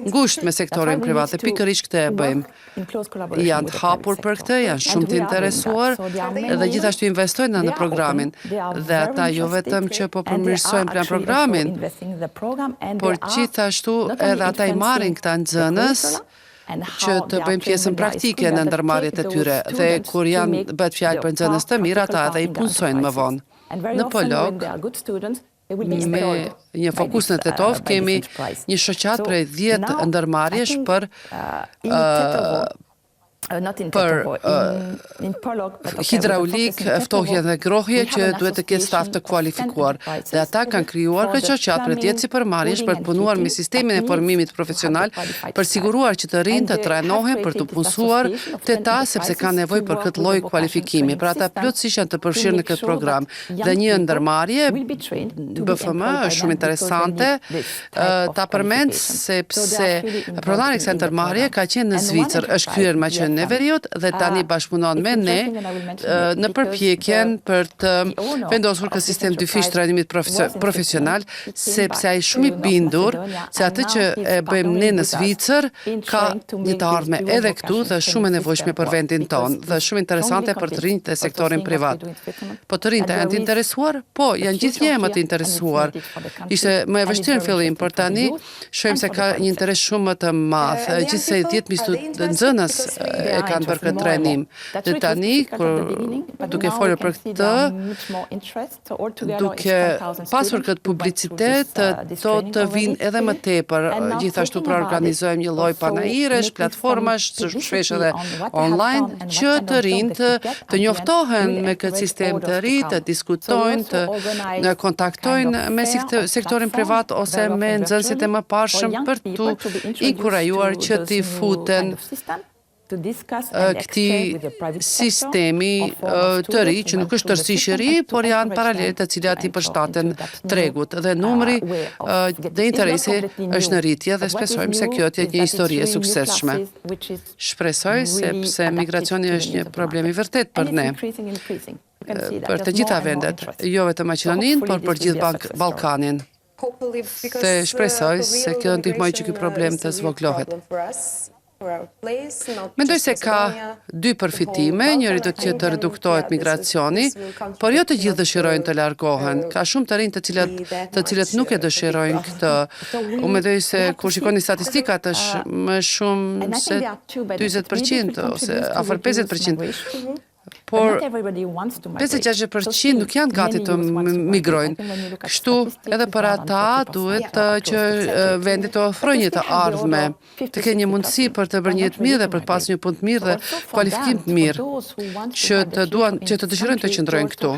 ngushtë me sektorin privat dhe pikërisht këtë e bëjmë. Janë të hapur për këtë, janë shumë të interesuar dhe gjithashtu investojnë në programin. Dhe ata jo vetëm që po përmirësojnë plan programin, por gjithashtu edhe ata i marrin këta nxënës që të bëjmë pjesën praktike në ndërmarrjet e tyre dhe kur janë bëhet fjalë për nxënës të mirë, ata edhe i punësojnë më vonë. Në Pollok, me një fokus në Tetov, kemi një shoqat prej 10 ndërmarrjesh për për hidraulik, ftohje dhe grohje që duhet të ketë staf të kualifikuar. Dhe ata kanë krijuar këtë shoqat për të jetë sipërmarrjesh për të punuar me sistemin e formimit profesional, për siguruar që të rinjtë të trajnohen për të punësuar te ta sepse kanë nevojë për këtë lloj kualifikimi. Pra ata plotësisht janë të përfshirë në këtë program. Dhe një ndërmarrje BFM është shumë interesante. Ta përmend sepse pronari kësaj ndërmarrje ka qenë në Zvicër, është kryer më në veriut dhe tani bashkëpunon me ne në përpjekjen për të vendosur këtë sistem dyfish trajnimit profesional, sepse ai shumë i bindur se atë që e bëjmë ne në Zvicër ka një të ardhme edhe këtu dhe shumë e nevojshme për vendin ton dhe shumë interesante për të rinjtë e sektorin privat. Po të rinjtë janë të interesuar? Po, janë gjithnjë më të interesuar. Ishte më e vështirë në fillim, por tani shohim se ka një interes shumë më të madh. Gjithsej 10.000 nxënës e kanë bërë këtë trajnim. Dhe tani, duke folur për këtë, duke pasur këtë publicitet, do të vinë edhe më tepër. Gjithashtu pra organizojmë një lloj panairesh, platformash, shpesh edhe online, që të rinjtë të njoftohen me këtë sistem të ri, të diskutojnë, të kontaktojnë me sektorin privat ose me nxënësit e mëparshëm për të inkurajuar që t'i futen këti sistemi të ri, që nuk është tërësisht i ri, por janë paralelet të cilat i përshtaten tregut. Dhe numri dhe interesi është në rritje dhe shpresojmë se kjo të jetë një histori e suksesshme. Shpresoj sepse migracioni është një problem i vërtet për ne. Për të gjitha vendet, jo vetëm Maqedoninë, por për gjithë Ballkanin. Dhe shpresoj se kjo ndihmoj që ky problem të zvoglohet. Mendoj se ka dy përfitime, njëri do të jetë të reduktohet migracioni, por jo të gjithë dëshirojnë të largohen. Ka shumë të rinj të cilët nuk e dëshirojnë këtë. Unë mendoj se kur shikoni statistikat është më shumë se 40% ose afër 50%. Por 56% nuk janë gati të migrojnë. Kështu edhe për ata duhet që vendi të ofrojë një të ardhme, të kenë një mundësi për të bërë një jetë mirë dhe për të pasur një punë të mirë dhe kualifikim të mirë, që të dëshirojnë të qëndrojnë këtu.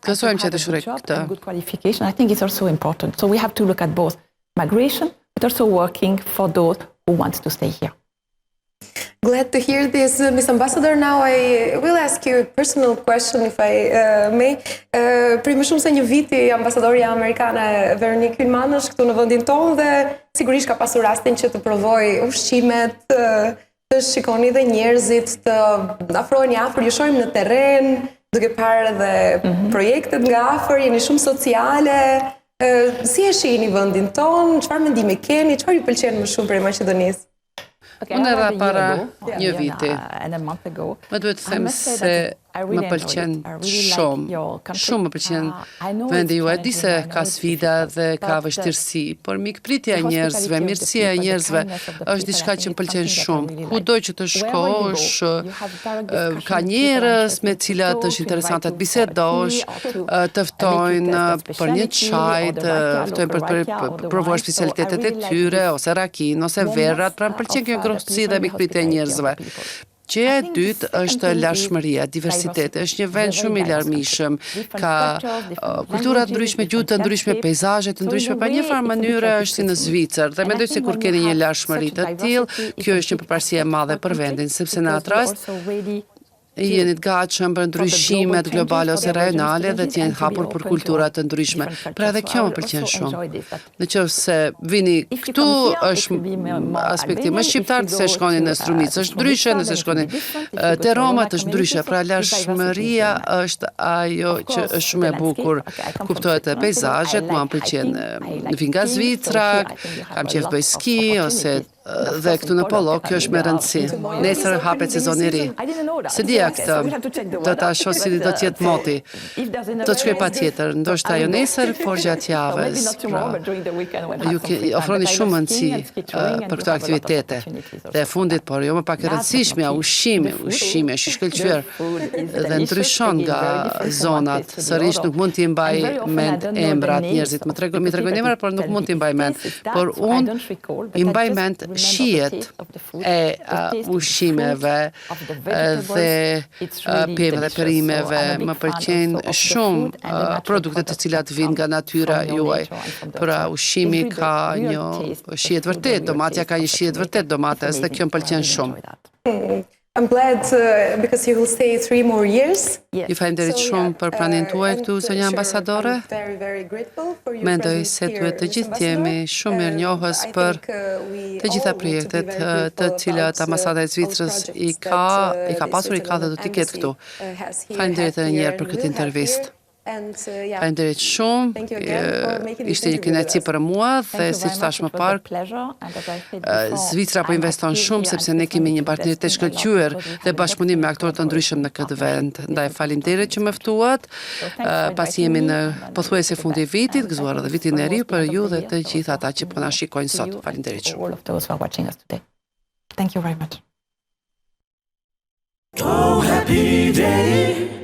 Gëzojmë që dëshirojnë këtë. I think it's also important. So we have to look at both migration, but also working for those who want to stay here. Glad to hear this, Ms. Ambassador. Now I will ask you a personal question, if I may. Për më shumë se një viti, ambasadorja amerikane Veronique Hillman është këtu në vendin tonë dhe sigurisht ka pasur rastin që të provoj ushqimet, të shikoni dhe njerëzit, të afroheni afër, ju shohim në terren, duke parë dhe projektet nga afër, jeni shumë sociale. Si e shihni vendin tonë? Çfarë mendime keni? Çfarë ju pëlqen më shumë për Maqedonisë? Unë era para një viti. Më duhet të them se më pëlqen shumë më pëlqen vendi juaj. Di se ka sfida dhe ka vështirësi, por mikpritja e njerëzve, mirësia e njerëzve është diçka që më pëlqen shumë. Kudo që të shkosh, ka njerëz me cilat është interesante të bisedosh, të ftojnë për një çaj, të ftojnë për të provuar specialitetet e tyre, ose rakin, ose verrat, pra më pëlqen kjo ngrohtësi dhe mikpritja e njerëzve. Gjëja e dytë është larmishmëria, diversiteti. Është një vend shumë i larmishëm, ka kultura të ndryshme, gjuhë të ndryshme, peizazhe të ndryshme, pa një farë mënyre është si në Zvicër. Dhe mendoj se kur keni një larmishmëri të tillë, kjo është një përparësi e madhe për vendin, sepse në atë rast jeni të gatshëm për ndryshimet globale ose rajonale dhe të jeni hapur për kultura të ndryshme. Pra edhe kjo më pëlqen shumë. Nëse vini këtu është aspekti më shqiptar, se shkoni në Strumic është ndryshe, nëse shkoni te Roma është ndryshe. Pra larmishmëria është ajo që është shumë e bukur. Kuptohet e peizazhet, mua më pëlqen vi nga Zvicra, kam qejf bëj ski ose dhe këtu në Polo, kjo është me rëndësi. Nesër hapet sezoni i ri. Se dija këtë, do ta shoh si do të jetë moti. Do të shkoj patjetër, ndoshta jo nesër, por gjatë javës. Ju ofroni shumë mundësi për këto aktivitete. Dhe fundit, por jo më pak e rëndësishmja, ushqime, shishkëlqyer dhe ndryshon nga zonat. Sërish nuk mund t'i mbaj mend emrat njerëzit. Mi tregojnë emrat, por nuk mund t'i mbaj mend. Por unë i mbaj mend shihet e ushqimeve dhe pemëve dhe perimeve. Më pëlqejnë shumë produktet të cilat vijnë nga natyra juaj. Pra ushqimi ka një shihet vërtet, domatja ka një shihet vërtet domates dhe kjo më pëlqen shumë. I'm glad because you will stay 3 more years. Ju falenderit shumë për pranimin tuaj këtu, zonja ambasadore. Mendoj se duhet të gjithë jemi shumë mirënjohës për të gjitha projektet të cilat ambasada e Zvicrës i ka pasur, i ka dhe do t'i ketë këtu. Falenderit edhe një herë për këtë intervistë. Falenderit shumë, ishte një kënaqësi për mua dhe siç thash më parë, Zvicra po investon shumë sepse ne kemi një partneritet të shkëlqyer dhe bashkëpunim me aktorë të ndryshëm në këtë vend. Ndaj faleminderit që më ftuat. Pasi jemi në pothuajse fundi i vitit, gëzuar edhe vitin e ri për ju dhe të gjithë ata që po na shikojnë sot. Faleminderit shumë. Thank you very much. Oh, happy day.